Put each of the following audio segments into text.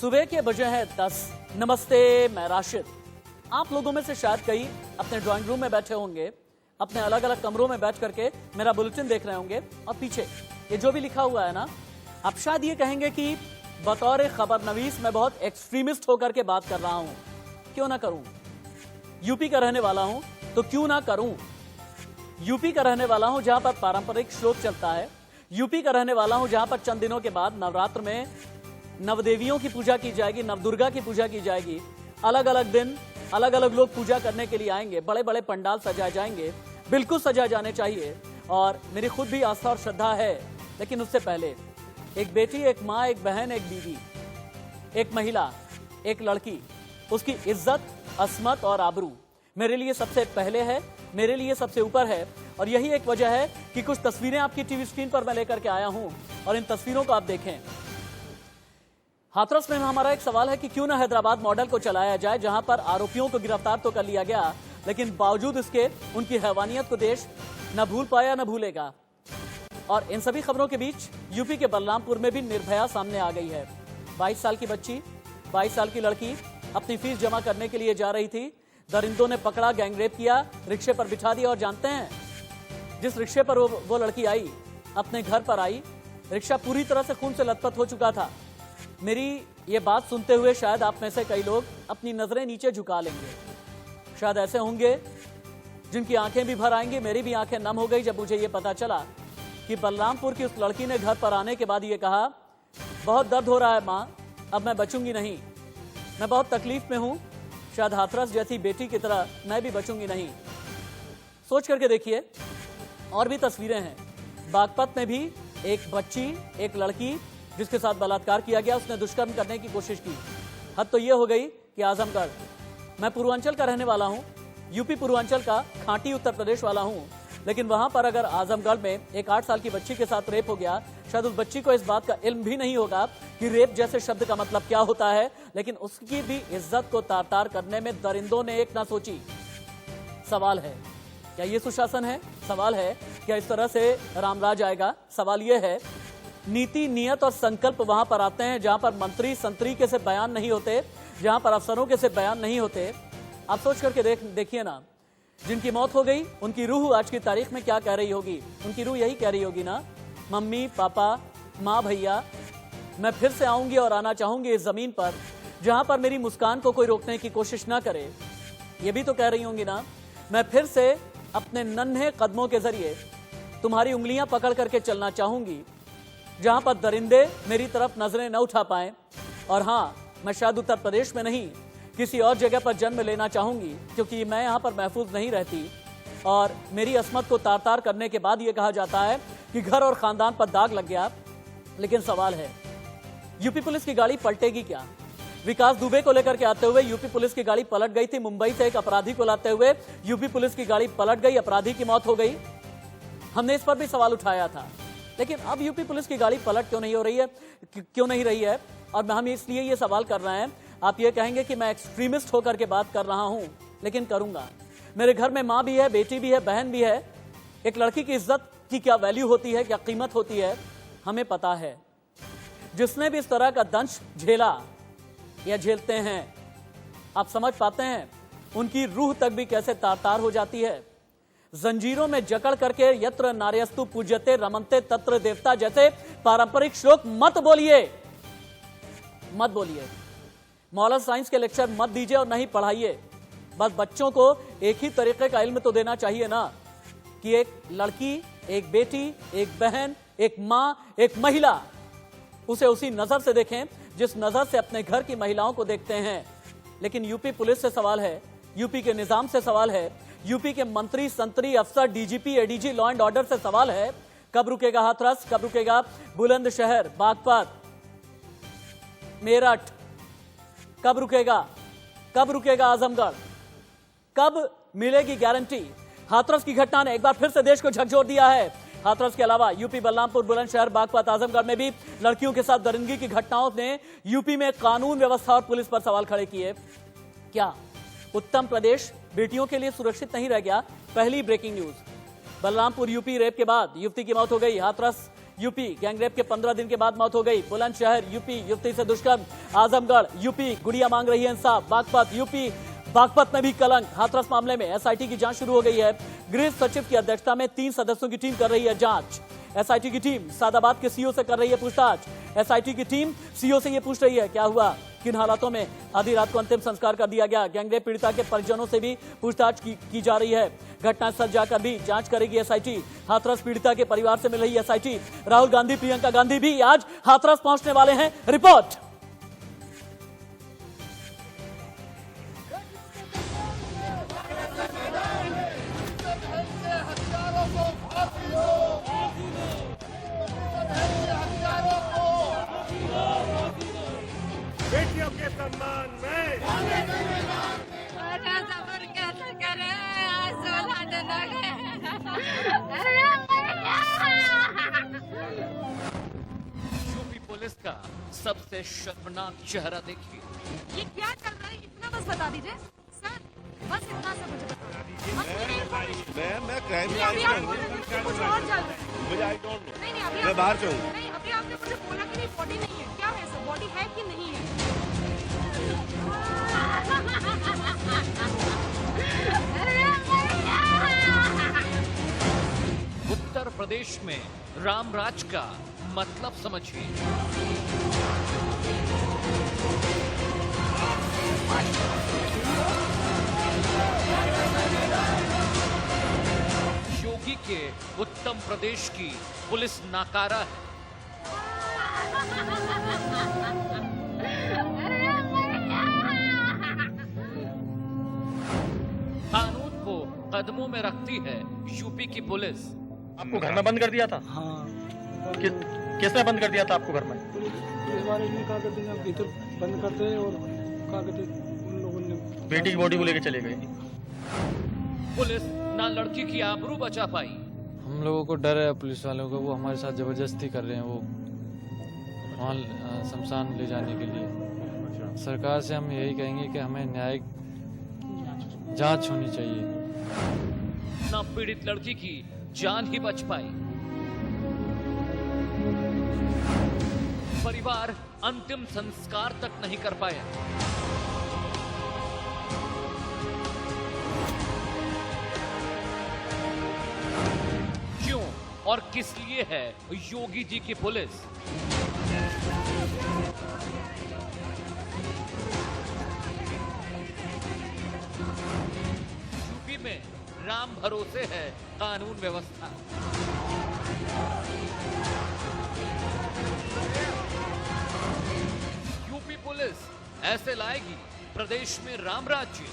सुबह के बजे हैं 10। नमस्ते, मैं राशिद। आप लोगों में से शायद कई अपने ड्राइंग रूम में बैठे होंगे, अपने अलग अलग कमरों में बैठ करके मेरा बुलेटिन देख रहे होंगे और पीछे ये जो भी लिखा हुआ है ना, आप शायद ये कहेंगे कि बतौर खबर नवीस मैं बहुत एक्सट्रीमिस्ट होकर के बात कर रहा हूं। क्यों ना करूं, यूपी का रहने वाला हूं तो क्यों ना करूं। यूपी का रहने वाला हूं जहां पर पारंपरिक श्लोक चलता है। यूपी का रहने वाला हूं जहां पर चंद दिनों के बाद नवरात्र में नवदेवियों की पूजा की जाएगी, नवदुर्गा की पूजा की जाएगी। अलग अलग दिन अलग अलग लोग पूजा करने के लिए आएंगे, बड़े बड़े पंडाल सजाए जाएंगे, बिल्कुल सजाए जाने चाहिए और मेरी खुद भी आस्था और श्रद्धा है। लेकिन उससे पहले एक बेटी, एक माँ, एक बहन, एक बीवी, एक महिला, एक लड़की, उसकी इज्जत, अस्मत और आबरू मेरे लिए सबसे पहले है, मेरे लिए सबसे ऊपर है। और यही एक वजह है कि कुछ तस्वीरें आपकी टीवी स्क्रीन पर मैं लेकर के आया हूं और इन तस्वीरों को आप देखें। हाथरस में हमारा एक सवाल है कि क्यों ना हैदराबाद मॉडल को चलाया जाए, जहां पर आरोपियों को गिरफ्तार तो कर लिया गया, लेकिन बावजूद इसके उनकी हैवानियत को देश न भूल पाया न भूलेगा। और इन सभी खबरों के बीच यूपी के बलरामपुर में भी निर्भया सामने आ गई है। 22 साल की बच्ची, 22 साल की लड़की अपनी फीस जमा करने के लिए जा रही थी। दरिंदों ने पकड़ा, गैंगरेप किया, रिक्शे पर बिठा दिया और जानते हैं जिस रिक्शे पर वो लड़की आई, अपने घर पर आई, रिक्शा पूरी तरह से खून से लथपथ हो चुका था। मेरी ये बात सुनते हुए शायद आप में से कई लोग अपनी नजरें नीचे झुका लेंगे। शायद ऐसे होंगे जिनकी आंखें भी भर आएंगी। मेरी भी आंखें नम हो गई जब मुझे ये पता चला कि बलरामपुर की उस लड़की ने घर पर आने के बाद ये कहा, बहुत दर्द हो रहा है माँ, अब मैं बचूंगी नहीं, मैं बहुत तकलीफ में हूं, शायद हाथरस जैसी बेटी की तरह मैं भी बचूंगी नहीं। सोच करके देखिए, और भी तस्वीरें हैं। बागपत में भी एक बच्ची, एक लड़की जिसके साथ बलात्कार किया गया, उसने दुष्कर्म करने की कोशिश की। हद तो यह हो गई कि आजमगढ़, मैं पूर्वांचल का रहने वाला हूं, यूपी पूर्वांचल का, खांटी उत्तर प्रदेश वाला हूं, लेकिन वहां पर अगर आजमगढ़ में एक 8 साल की बच्ची के साथ रेप हो गया, शायद उस बच्ची को इस बात का इल्म भी नहीं होगा कि रेप जैसे शब्द का मतलब क्या होता है, लेकिन उसकी भी इज्जत को तार तार करने में दरिंदों ने एक ना सोची। सवाल है, क्या ये सुशासन है? सवाल है, क्या इस तरह से रामराज आएगा? सवाल यह है, नीति, नियत और संकल्प वहां पर आते हैं जहां पर मंत्री संतरी के से बयान नहीं होते, जहां पर अफसरों के से बयान नहीं होते। आप सोच करके देखिए ना, जिनकी मौत हो गई उनकी रूह आज की तारीख में क्या कह रही होगी? उनकी रूह यही कह रही होगी ना, मम्मी, पापा, माँ, भैया, मैं फिर से आऊंगी और आना चाहूंगी इस जमीन पर जहां पर मेरी मुस्कान को कोई रोकने की कोशिश ना करे। ये भी तो कह रही होंगी ना, मैं फिर से अपने नन्हे कदमों के जरिए तुम्हारी उंगलियां पकड़ करके चलना चाहूंगी, जहां पर दरिंदे मेरी तरफ नजरें न उठा पाएं। और हाँ, मैं शायद उत्तर प्रदेश में नहीं, किसी और जगह पर जन्म लेना चाहूंगी, क्योंकि मैं यहां पर महफूज नहीं रहती। और मेरी अस्मत को तार तार करने के बाद यह कहा जाता है कि घर और खानदान पर दाग लग गया। लेकिन सवाल है, यूपी पुलिस की गाड़ी पलटेगी क्या? विकास दुबे को लेकर के आते हुए यूपी पुलिस की गाड़ी पलट गई थी। मुंबई से एक अपराधी को लाते हुए यूपी पुलिस की गाड़ी पलट गई, अपराधी की मौत हो गई। हमने इस पर भी सवाल उठाया था, लेकिन अब यूपी पुलिस की गाड़ी पलट क्यों नहीं रही है? और हम इसलिए ये सवाल कर रहे हैं। आप ये कहेंगे कि मैं एक्सट्रीमिस्ट होकर के बात कर रहा हूं, लेकिन करूंगा। मेरे घर में माँ भी है, बेटी भी है, बहन भी है। एक लड़की की इज्जत की क्या वैल्यू होती है, क्या कीमत होती है, हमें पता है। जिसने भी इस तरह का दंश झेला या झेलते हैं, आप समझ पाते हैं उनकी रूह तक भी कैसे तार तार हो जाती है। जंजीरों में जकड़ करके यत्र नार्यस्तु पूज्यते रमन्ते तत्र देवता जैसे पारंपरिक श्लोक मत बोलिए, मत बोलिए। मॉरल साइंस के लेक्चर मत दीजिए और नहीं पढ़ाइए। बस बच्चों को एक ही तरीके का इल्म तो देना चाहिए ना, कि एक लड़की, एक बेटी, एक बहन, एक मां, एक महिला, उसे उसी नजर से देखें जिस नजर से अपने घर की महिलाओं को देखते हैं। लेकिन यूपी पुलिस से सवाल है, यूपी के निजाम से सवाल है, यूपी के मंत्री, संतरी, अफसर, DGP, ADG, law and order से सवाल है, कब रुकेगा हाथरस? कब रुकेगा बुलंदशहर, बागपत, मेरठ? कब रुकेगा? कब रुकेगा आजमगढ़? कब मिलेगी गारंटी? हाथरस की घटना ने एक बार फिर से देश को झकझोर दिया है। हाथरस के अलावा यूपी, बलरामपुर, बुलंदशहर, बागपत, आजमगढ़ में भी लड़कियों के साथ दरिंदगी की घटनाओं ने यूपी में कानून व्यवस्था और पुलिस पर सवाल खड़े किए। क्या उत्तर प्रदेश बेटियों के लिए सुरक्षित नहीं रह गया? पहली breaking news, Balrampur UP rape के बाद युवती की मौत हो गई। हाथरस यूपी गैंगरेप के 15 दिन के बाद मौत हो गई। बुलंदशहर यूपी युवती से दुष्कर्म। आजमगढ़ यूपी गुड़िया मांग रही है इंसाफ। बागपत यूपी बागपत में भी कलंक। हाथरस मामले में एसआईटी की जांच शुरू हो गई है। गृह सचिव की अध्यक्षता में 3 सदस्यों की टीम कर रही है जांच। एसआईटी की टीम सादाबाद के सीओ से कर रही है पूछताछ। एसआईटी की टीम सीओ से ये पूछ रही है क्या हुआ, किन हालातों में आधी रात को अंतिम संस्कार कर दिया गया। गैंगरेप पीड़िता के परिजनों से भी पूछताछ की जा रही है। घटनास्थल जाकर भी जांच करेगी एसआईटी। हाथरस पीड़िता के परिवार से मिल रही एसआईटी। राहुल गांधी प्रियंका गांधी भी आज हाथरस पहुंचने वाले हैं। रिपोर्ट। बेटियों के सम्मान में सबर कैसे करें, आंसू लाने लगे। यूपी पुलिस का सबसे शर्मनाक चेहरा देखिए। ये क्या चल रहा है, इतना बस बता दीजिए सर, बस इतना सा मुझे बता दीजिए। मैं क्राइम अभी आप बोल रहे थे कुछ और चल रहा है। मुझे आई डोंट नो। नहीं अभी मैं बाहर से हूँ। नहीं अभी आपने मुझे बोला कि नहीं बॉडी नहीं है, क्या है सर, बॉडी है कि नहीं है? उत्तर प्रदेश में रामराज का मतलब समझिए। योगी के उत्तम प्रदेश की पुलिस नाकारा है। कानून को कदमों में रखती है यूपी की पुलिस। आपको घर में बंद कर दिया था? हाँ, किसने बंद कर दिया था आपको घर में? इस बारे में क्या कहते हैं, भीतर बंद करते हैं और क्या कहते हैं, उन लोगों ने बेटी की बॉडी को लेके चले गए। पुलिस ना लड़की की आबरू बचा पाई। हम लोगों को डर है पुलिस वालों को, वो हमारे साथ जबरदस्ती कर रहे हैं, वो वहाँ शमशान ले जाने के लिए। सरकार से हम यही कहेंगे कि हमें न्यायिक जांच होनी चाहिए। ना पीड़ित लड़की की जान ही बच पाई। परिवार अंतिम संस्कार तक नहीं कर पाया। क्यों और किस लिए है योगी जी की पुलिस? यूपी में राम भरोसे है कानून व्यवस्था। यूपी पुलिस ऐसे लाएगी प्रदेश में राम राज्य।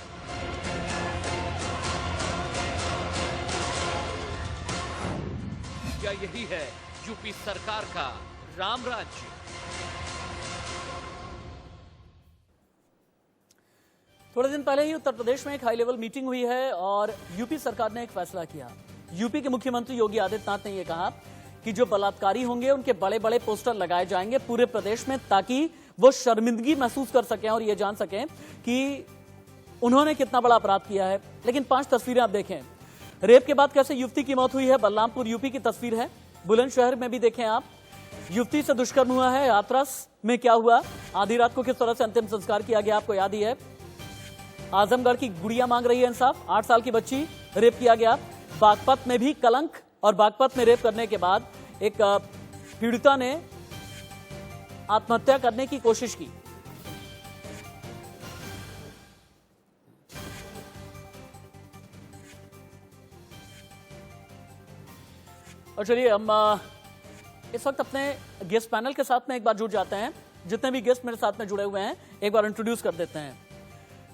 क्या यही है यूपी सरकार का राम राज्य? थोड़े दिन पहले ही उत्तर प्रदेश में एक हाई लेवल मीटिंग हुई है और यूपी सरकार ने एक फैसला किया। यूपी के मुख्यमंत्री योगी आदित्यनाथ ने यह कहा कि जो बलात्कारी होंगे उनके बड़े बड़े पोस्टर लगाए जाएंगे पूरे प्रदेश में, ताकि वो शर्मिंदगी महसूस कर सकें और ये जान सकें कि उन्होंने कितना बड़ा अपराध किया है। लेकिन 5 तस्वीरें आप देखें। रेप के बाद कैसे युवती की मौत हुई है, बलरामपुर यूपी की तस्वीर है। बुलंदशहर में भी देखें आप, युवती से दुष्कर्म हुआ है। हाथरस में क्या हुआ, आधी रात को किस तरह से अंतिम संस्कार किया गया, आपको याद ही है। आजमगढ़ की गुड़िया मांग रही है इंसाफ, 8 साल की बच्ची, रेप किया गया। बागपत में भी कलंक, और बागपत में रेप करने के बाद एक पीड़िता ने आत्महत्या करने की कोशिश की। और चलिए हम इस वक्त अपने गेस्ट पैनल के साथ में एक बार जुड़ जाते हैं। जितने भी गेस्ट मेरे साथ में जुड़े हुए हैं एक बार इंट्रोड्यूस कर देते हैं।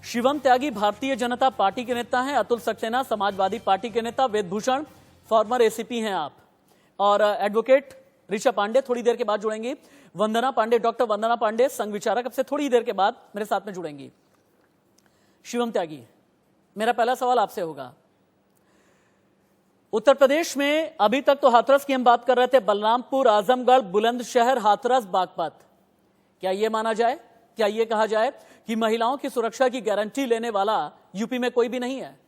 शिवम त्यागी भारतीय जनता पार्टी के नेता हैं। अतुल सक्सेना समाजवादी पार्टी के नेता। वेद भूषण फॉर्मर एसीपी हैं आप। और एडवोकेट ऋषा पांडे थोड़ी देर के बाद जुड़ेंगी। वंदना पांडे, डॉक्टर वंदना पांडे संघ विचारक, अब से थोड़ी देर के बाद मेरे साथ में जुड़ेंगी। शिवम त्यागी, मेरा पहला सवाल आपसे होगा। उत्तर प्रदेश में अभी तक तो हाथरस की हम बात कर रहे थे, बलरामपुर, आजमगढ़, बुलंदशहर, हाथरस, बागपत, क्या यह माना जाए, क्या यह कहा जाए कि महिलाओं की सुरक्षा की गारंटी लेने वाला यूपी में कोई भी नहीं है?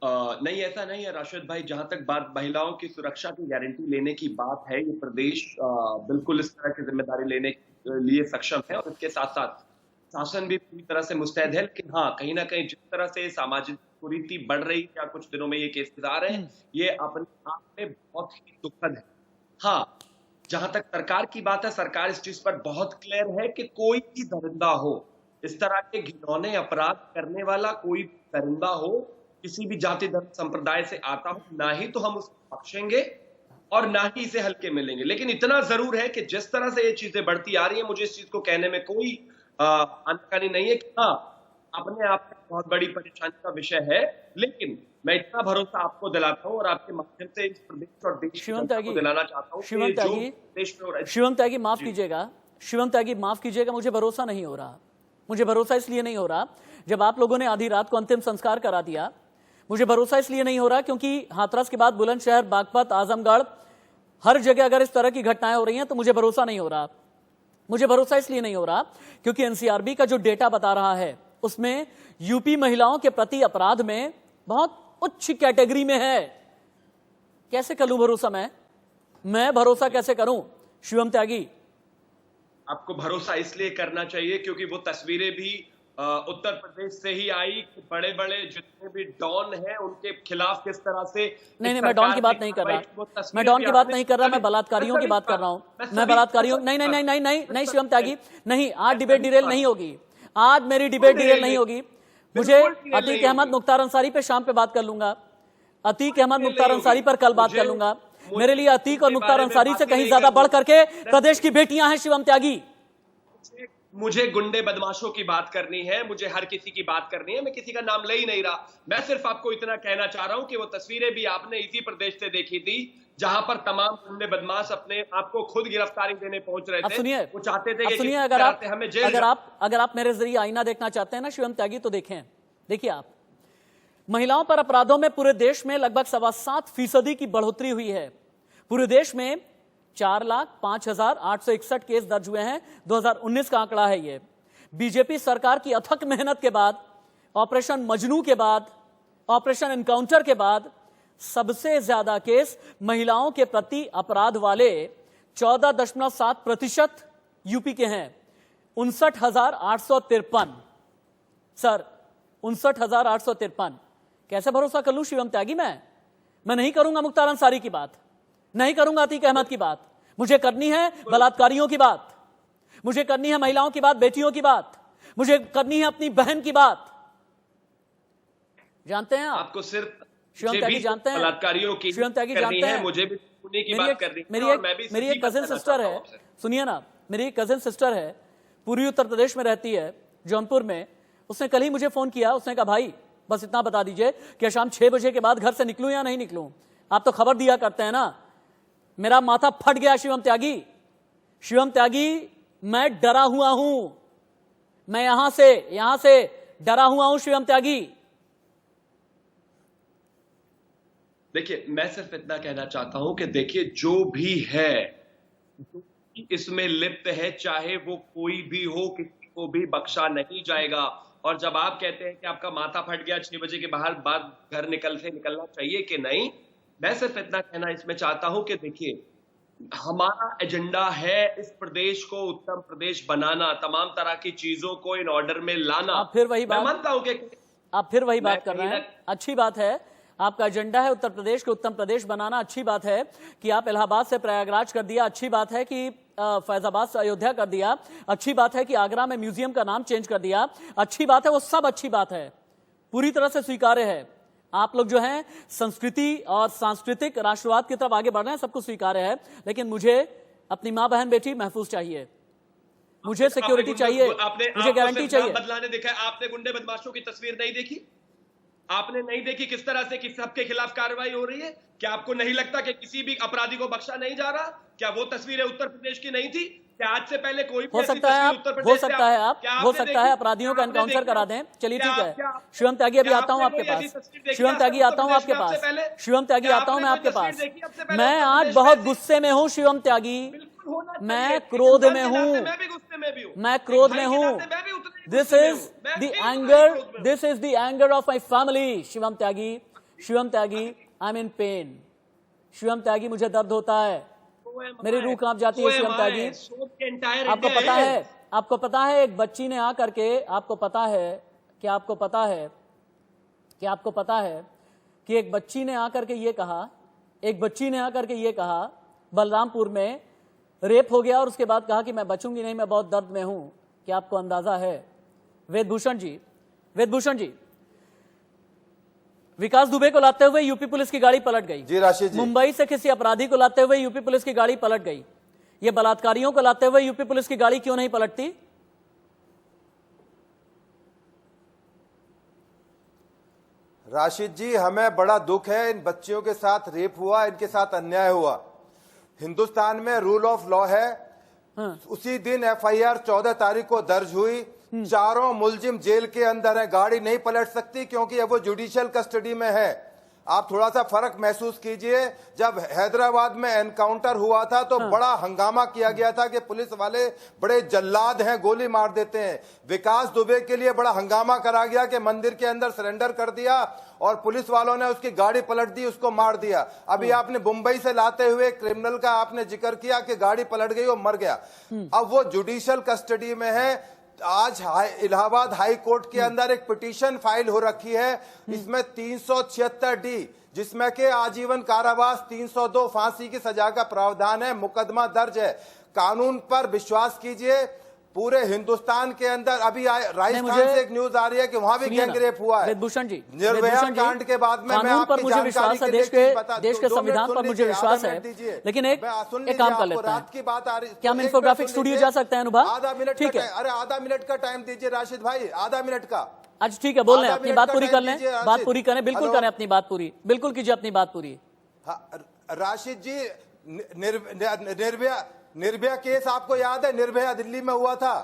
नहीं, ऐसा नहीं है राशिद भाई। जहां तक बात महिलाओं की सुरक्षा की गारंटी लेने की बात है, ये प्रदेश बिल्कुल इस तरह की जिम्मेदारी लेने के लिए सक्षम है और इसके साथ साथ शासन भी पूरी तरह से मुस्तैद है। लेकिन हाँ, कहीं ना कहीं जिस तरह से सामाजिक कुरीति बढ़ रही है, या कुछ दिनों में ये केसेस आ रहे हैं, ये अपने आप में बहुत ही दुखद है। हाँ, जहां तक सरकार की बात है, सरकार इस चीज पर बहुत क्लियर है कि कोई भी दरिंदा हो, इस तरह के घिनौने अपराध करने वाला कोई दरिंदा हो, किसी भी जाति धर्म संप्रदाय से आता हो, ना ही तो हम उसको बख्शेंगे और ना ही इसे हल्के में लेंगे। लेकिन इतना जरूर है कि जिस तरह से ये चीजें बढ़ती आ रही है, मुझे इस चीज को कहने में कोई आनाकानी नहीं है कि हाँ, अपने आप में बहुत बड़ी परेशानी का विषय है। लेकिन मैं इतना भरोसा आपको दिलाता हूँ और आपके माध्यम से इस प्रदेश और देश शिवम को त्यागी, दिलाना चाहता हूँ शिवम कि जो त्यागी, देश में हो रहा है। शिवम त्यागी माफ कीजिएगा, शिवम त्यागी माफ कीजिएगा, मुझे भरोसा नहीं हो रहा। मुझे भरोसा इसलिए नहीं हो रहा, जब आप लोगों ने आधी रात को अंतिम संस्कार करा दिया, मुझे भरोसा इसलिए नहीं हो रहा क्योंकि हाथरस के बाद बुलंदशहर, बागपत, आजमगढ़, हर जगह अगर इस तरह की घटनाएं हो रही हैं तो मुझे भरोसा नहीं हो रहा। मुझे भरोसा इसलिए नहीं हो रहा क्योंकि एनसीआरबी का जो डेटा बता रहा है उसमें यूपी महिलाओं के प्रति अपराध में बहुत उच्च कैटेगरी में है। कैसे करूं भरोसा? मैं भरोसा कैसे करूं? शिवम त्यागी, आपको भरोसा इसलिए करना चाहिए क्योंकि वो तस्वीरें भी उत्तर प्रदेश से ही आई कि बड़े बड़े जितने भी डॉन हैं उनके खिलाफ किस तरह से। नहीं, मैं डॉन की बात नहीं कर रहा, मैं डॉन की बात नहीं कर रहा, मैं बलात्कारियों की बात कर रहा हूं। मैं बलात्कारियों, नहीं नहीं नहीं नहीं नहीं नहीं शिवम त्यागी, नहीं, आज डिबेट डिरेल नहीं होगी, आज मेरी डिबेट डिरेल नहीं होगी। मुझे अतीक अहमद मुख्तार अंसारी पे शाम पे बात कर लूंगा, अतीक अहमद मुख्तार अंसारी पर कल बात कर लूंगा। मेरे लिए अतीक और मुख्तार अंसारी से कहीं ज्यादा बढ़ करके प्रदेश की बेटियां हैं शिवम त्यागी। मुझे गुंडे बदमाशों की बात करनी है, मुझे हर किसी की बात करनी है, मैं किसी का नाम ले ही नहीं रहा। मैं सिर्फ आपको इतना कहना चाह रहा हूं कि वो तस्वीरें भी आपने इसी प्रदेश से देखी थी जहां पर तमाम गुंडे बदमाश अपने आपको खुद गिरफ्तारी देने पहुंच रहे थे। सुनिए, वो चाहते थे कि सुनिए, अगर आप मेरे जरिए आईना देखना चाहते हैं ना शिवम त्यागी, तो देखें, देखिए आप, महिलाओं पर अपराधों में पूरे देश में लगभग 7.25% की बढ़ोतरी हुई है। पूरे देश में 4,05,861 केस दर्ज हुए हैं। 2019 का आंकड़ा है ये। बीजेपी सरकार की अथक मेहनत के बाद, ऑपरेशन मजनू के बाद, ऑपरेशन एनकाउंटर के बाद सबसे ज्यादा केस महिलाओं के प्रति अपराध वाले 14.7% यूपी के हैं। 59,853 सर, 59,853। कैसे भरोसा कर लूं शिवम त्यागी? मैं नहीं करूंगा मुख्तार अंसारी की बात, नहीं करूंगा अतीक अहमद की बात। मुझे करनी है बलात्कारियों की बात, मुझे करनी है महिलाओं की बात, बेटियों की बात, मुझे करनी है अपनी बहन की बात। जानते हैं आपको सिर्फ शिवम त्यागी जानते हैं, बलात्कारियों की शिवम त्यागी जानते हैं, मुझे भी उन्हीं की बात करनी है। मेरी एक कजिन सिस्टर है, सुनिए ना, मेरी एक कजिन सिस्टर है, पूर्वी उत्तर प्रदेश में रहती है, जौनपुर में। उसने कल ही मुझे फोन किया, उसने कहा भाई बस इतना बता दीजिए कि शाम 6 बजे के बाद घर से निकलूं या नहीं निकलूं, आप तो खबर दिया करते हैं ना। मेरा माथा फट गया शिवम त्यागी। शिवम त्यागी, मैं डरा हुआ हूं, मैं यहां से डरा हुआ हूं शिवम त्यागी। देखिए, मैं सिर्फ इतना कहना चाहता हूं कि देखिए, जो भी है इसमें लिप्त है, चाहे वो कोई भी हो, किसी को भी बख्शा नहीं जाएगा। और जब आप कहते हैं कि आपका माथा फट गया 6 बजे के बाद घर निकलना चाहिए कि नहीं, मैं सिर्फ इतना कहना इसमें चाहता हूं कि देखिए, हमारा एजेंडा है इस प्रदेश को उत्तम प्रदेश बनाना, तमाम तरह की चीजों को इन ऑर्डर में लाना। आप फिर वही बात, मैं मानता हूं कि आप फिर वही बात कर रहे हैं। अच्छी बात है, आपका एजेंडा है उत्तर प्रदेश को उत्तम प्रदेश बनाना। अच्छी बात है कि आप इलाहाबाद से प्रयागराज कर दिया, अच्छी बात है कि फैजाबाद से अयोध्या कर दिया, अच्छी बात है कि आगरा में म्यूजियम का नाम चेंज कर दिया, अच्छी बात है, वो सब अच्छी बात है, पूरी तरह से स्वीकार्य है। आप लोग जो हैं संस्कृति और सांस्कृतिक राष्ट्रवाद की तरफ आगे बढ़ रहे हैं, सबको स्वीकार्य है। लेकिन मुझे अपनी मां बहन बेटी महफूज चाहिए, मुझे सिक्योरिटी चाहिए, मुझे गारंटी चाहिए। बदलाने देखा है आपने, गुंडे बदमाशों की तस्वीर नहीं देखी? आपने नहीं देखी किस तरह से किस सबके खिलाफ कार्रवाई हो रही है? क्या आपको नहीं लगता कि किसी भी अपराधी को बख्शा नहीं जा रहा? क्या वो तस्वीरें उत्तर प्रदेश की नहीं थी? क्या आज से पहले कोई भी हो सकता है अपराधियों का एनकाउंटर करा दें। चलिए ठीक है शिवम त्यागी, अभी आता हूं आपके पास। शिवम त्यागी आता हूं आपके पास, शिवम त्यागी आता हूं मैं आपके पास। मैं आज बहुत गुस्से में हूं शिवम त्यागी, मैं क्रोध में हूं, मैं क्रोध में हूं। This is the anger of my family Shivam Tyagi. Shivam Tyagi, I am in pain. Shivam Tyagi, मुझे दर्द होता है, मेरी रूह कांप जाती है। शिवम त्यागी, आपको पता है एक बच्ची ने आकर के, आपको पता है कि एक बच्ची ने आकर के ये कहा, बलरामपुर में रेप हो गया और उसके बाद कहा कि मैं बचूंगी नहीं, मैं बहुत दर्द में हूं। क्या आपको अंदाजा है? वेदभूषण जी, विकास दुबे को लाते हुए यूपी पुलिस की गाड़ी पलट गई। जी राशिद जी। मुंबई से किसी अपराधी को लाते हुए यूपी पुलिस की गाड़ी पलट गई। ये बलात्कारियों को लाते हुए यूपी पुलिस की गाड़ी क्यों नहीं पलटती? राशिद जी, हमें बड़ा दुख है, इन बच्चियों के साथ रेप हुआ, इनके साथ अन्याय हुआ। हिंदुस्तान में रूल ऑफ लॉ है। उसी दिन FIR 14 तारीख को दर्ज हुई। चारों मुलजिम जेल के अंदर है, गाड़ी नहीं पलट सकती क्योंकि अब वो जुडिशियल कस्टडी में है। आप थोड़ा सा फर्क महसूस कीजिए। जब हैदराबाद में एनकाउंटर हुआ था तो बड़ा हंगामा किया गया था कि पुलिस वाले बड़े जल्लाद हैं, गोली मार देते हैं। विकास दुबे के लिए बड़ा हंगामा करा गया कि मंदिर के अंदर सरेंडर कर दिया और पुलिस वालों ने उसकी गाड़ी पलट दी, उसको मार दिया। अभी आपने मुंबई से लाते हुए क्रिमिनल का आपने जिक्र किया कि गाड़ी पलट गई और मर गया। अब वो जुडिशियल कस्टडी में है। आज इलाहाबाद हाई कोर्ट के अंदर एक पिटीशन फाइल हो रखी है। इसमें 376D, जिसमें के आजीवन कारावास, 302 फांसी की सजा का प्रावधान है। मुकदमा दर्ज है। कानून पर विश्वास कीजिए। पूरे हिंदुस्तान के अंदर अभी राजस्थान से एक न्यूज आ रही है कि वहां भी गैंग रेप हुआ है। वेदभूषण जी, निर्भया कांड के बाद में कानून पर मुझे विश्वास है, देश के संविधान पर मुझे विश्वास है, लेकिन एक काम कर लेते हैं। की बात आ रही, क्या हम इंफोग्राफिक स्टूडियो जा सकते हैं अनुभव? आधा मिनट, ठीक है। अरे आधा मिनट का टाइम दीजिए राशिद भाई, आधा मिनट का। अच्छा ठीक है, बोल रहे हैं, अपनी बात पूरी कर लें, बात पूरी करें, बिल्कुल करें अपनी बात पूरी, बिल्कुल कीजिए अपनी बात पूरी। राशिद जी, निर्भया केस आपको याद है? निर्भया दिल्ली में हुआ था,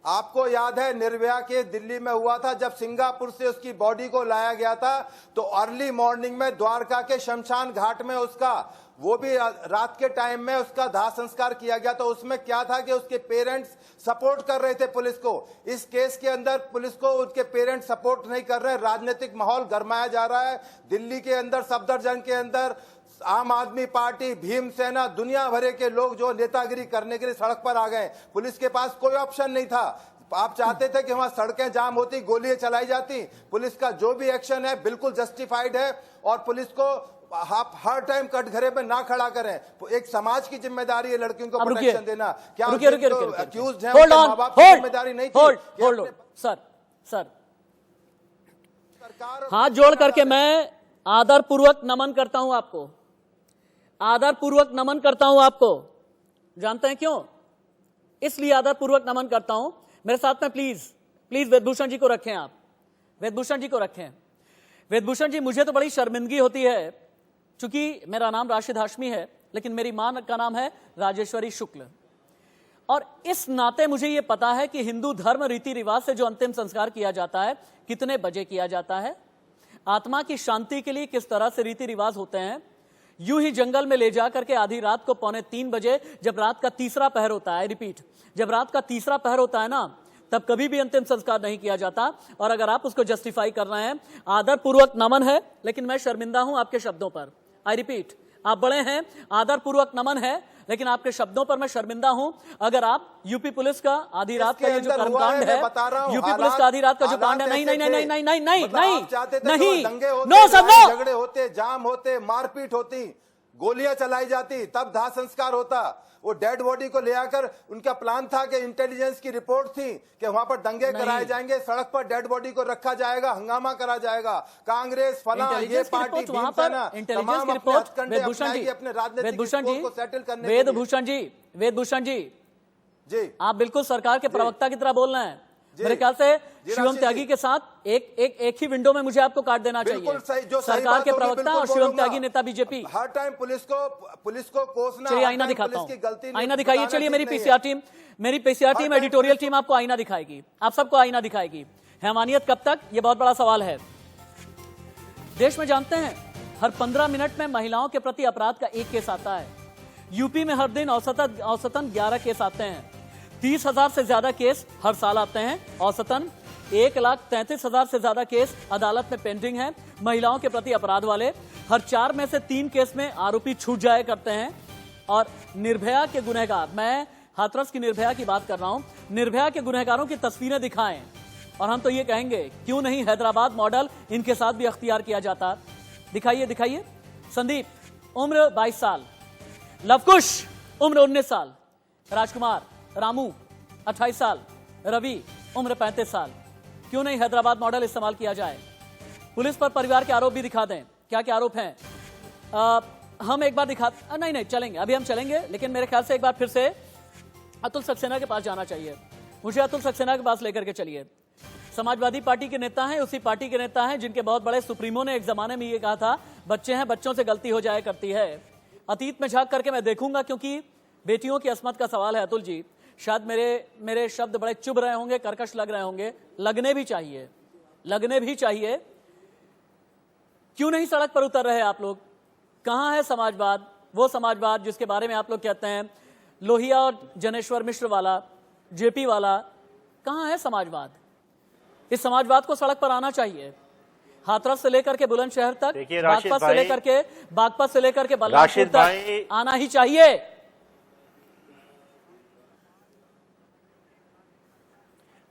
आपको याद है? निर्भया केस दिल्ली में हुआ था। जब सिंगापुर से उसकी बॉडी को लाया गया था तो अर्ली मॉर्निंग में द्वारका के शमशान घाट में उसका, वो भी रात के टाइम में उसका दाह संस्कार किया गया। तो उसमें क्या था कि उसके पेरेंट्स सपोर्ट कर रहे थे पुलिस को। इस केस के अंदर पुलिस को उसके पेरेंट्स सपोर्ट नहीं कर रहे। राजनीतिक माहौल गरमाया जा रहा है दिल्ली के अंदर, सफदरजंग के अंदर। आम आदमी पार्टी, भीमसेना, दुनिया भरे के लोग जो नेतागिरी करने के लिए सड़क पर आ गए। पुलिस के पास कोई ऑप्शन नहीं था। आप चाहते थे कि वहां सड़कें जाम होती, गोलियां चलाई जाती। पुलिस का जो भी एक्शन है बिल्कुल जस्टिफाइड है और पुलिस को आप हर टाइम कटघरे में ना खड़ा करें। एक समाज की जिम्मेदारी है लड़कियों को प्रोटेक्शन देना। क्या अक्यूज्ड हैं उनके माँ बाप की जिम्मेदारी नहीं थी? होल्ड सर, हाथ जोड़ करके मैं आदर पूर्वक नमन करता हूं आपको, आदर पूर्वक नमन करता हूं आपको। जानते हैं क्यों? इसलिए आदर पूर्वक नमन करता हूं। मेरे साथ में प्लीज वेदभूषण जी को रखें, आप वेदभूषण जी को रखें। वेदभूषण जी, मुझे तो बड़ी शर्मिंदगी होती है, चूंकि मेरा नाम राशिद हाशमी है लेकिन मेरी मां का नाम है राजेश्वरी शुक्ल, और इस नाते मुझे यह पता है कि हिंदू धर्म रीति रिवाज से जो अंतिम संस्कार किया जाता है कितने बजे किया जाता है, आत्मा की शांति के लिए किस तरह से रीति रिवाज होते हैं। यूं ही जंगल में ले जाकर के आधी रात को 2:45 बजे, जब रात का तीसरा पहर होता है, रिपीट, जब रात का तीसरा पहर होता है ना, तब कभी भी अंतिम संस्कार नहीं किया जाता। और अगर आप उसको जस्टिफाई कर रहे हैं, आदर पूर्वक नमन है, लेकिन मैं शर्मिंदा हूं आपके शब्दों पर। आई रिपीट, आप बड़े हैं, आदर पूर्वक नमन है, लेकिन आपके शब्दों पर मैं शर्मिंदा हूं। अगर आप यूपी पुलिस का आधी रात का ये जो कर्मकांड है, यूपी पुलिस का आधी रात का जो कांड है, नहीं, नो सर, नो, झगड़े होते, जाम होते, मारपीट होती, गोलियां चलाई जाती, तब दाह संस्कार होता। वो डेड बॉडी को ले आकर, उनका प्लान था कि इंटेलिजेंस की रिपोर्ट थी कि वहां पर दंगे कराए जाएंगे, सड़क पर डेड बॉडी को रखा जाएगा, हंगामा करा जाएगा। कांग्रेस, फला, ये पार्टी, भीमसेना, तमाम अपने हथकंडे अपनाएगी अपने राजनीतिक स्कोर को सेटल करने के लिए। वेदभूषण जी, आप बिल्कुल सरकार के प्रवक्ता की तरह बोल रहे हैं। मेरे ख्याल से शिवम त्यागी के साथ एक ही विंडो में मुझे आपको काट देना चाहिए। जो सरकार के प्रवक्ता और शिवम त्यागी नेता बीजेपी। हर टाइम पुलिस को कोसना। चलिए आईना दिखाता हूं, आईना दिखाइए। चलिए मेरी पीसीआर टीम एडिटोरियल टीम आपको आईना दिखाएगी, आप सबको आईना दिखाएगी। हैवानियत कब तक, ये बहुत बड़ा सवाल है। देश में जानते हैं हर 15 मिनट में महिलाओं के प्रति अपराध का एक केस आता है। यूपी में हर दिन औसतन 11 केस आते हैं। 30,000 से ज्यादा केस हर साल आते हैं औसतन। 1,33,000 से ज्यादा केस अदालत में पेंडिंग हैं महिलाओं के प्रति अपराध वाले। हर 4 में से 3 केस में आरोपी छूट जाया करते हैं। और निर्भया के गुनहगार, मैं हाथरस की निर्भया की बात कर रहा हूं, निर्भया के गुनहगारों की तस्वीरें दिखाएं और हम तो ये कहेंगे क्यों नहीं हैदराबाद मॉडल इनके साथ भी अख्तियार किया जाता। दिखाइए दिखाइए। संदीप उम्र 22 साल, लवकुश उम्र 19 साल, राजकुमार रामू 28 साल, रवि उम्र 35 साल। क्यों नहीं हैदराबाद मॉडल इस्तेमाल किया जाए। पुलिस पर परिवार के आरोप भी दिखा दें, क्या क्या आरोप हैं। हम एक बार नहीं चलेंगे, अभी हम चलेंगे, लेकिन मेरे ख्याल से एक बार फिर से अतुल सक्सेना के पास जाना चाहिए। मुझे अतुल सक्सेना के पास लेकर के चलिए। समाजवादी पार्टी के नेता हैं, उसी पार्टी के नेता हैं जिनके बहुत बड़े सुप्रीमो ने एक जमाने में ये कहा था बच्चे हैं, बच्चों से गलती हो जाया करती है। अतीत में झांक करके मैं देखूंगा, क्योंकि बेटियों की अस्मत का सवाल है अतुल जी। शायद मेरे शब्द बड़े चुभ रहे होंगे, कर्कश लग रहे होंगे, लगने भी चाहिए। क्यों नहीं सड़क पर उतर रहे आप लोग। कहां है समाजवाद, वो समाजवाद जिसके बारे में आप लोग कहते हैं लोहिया और जनेश्वर मिश्र वाला, जेपी वाला। कहां है समाजवाद। इस समाजवाद को सड़क पर आना चाहिए। हाथरस से लेकर के बुलंदशहर तक, बागपत से लेकर के बलरामपुर तक आना ही चाहिए।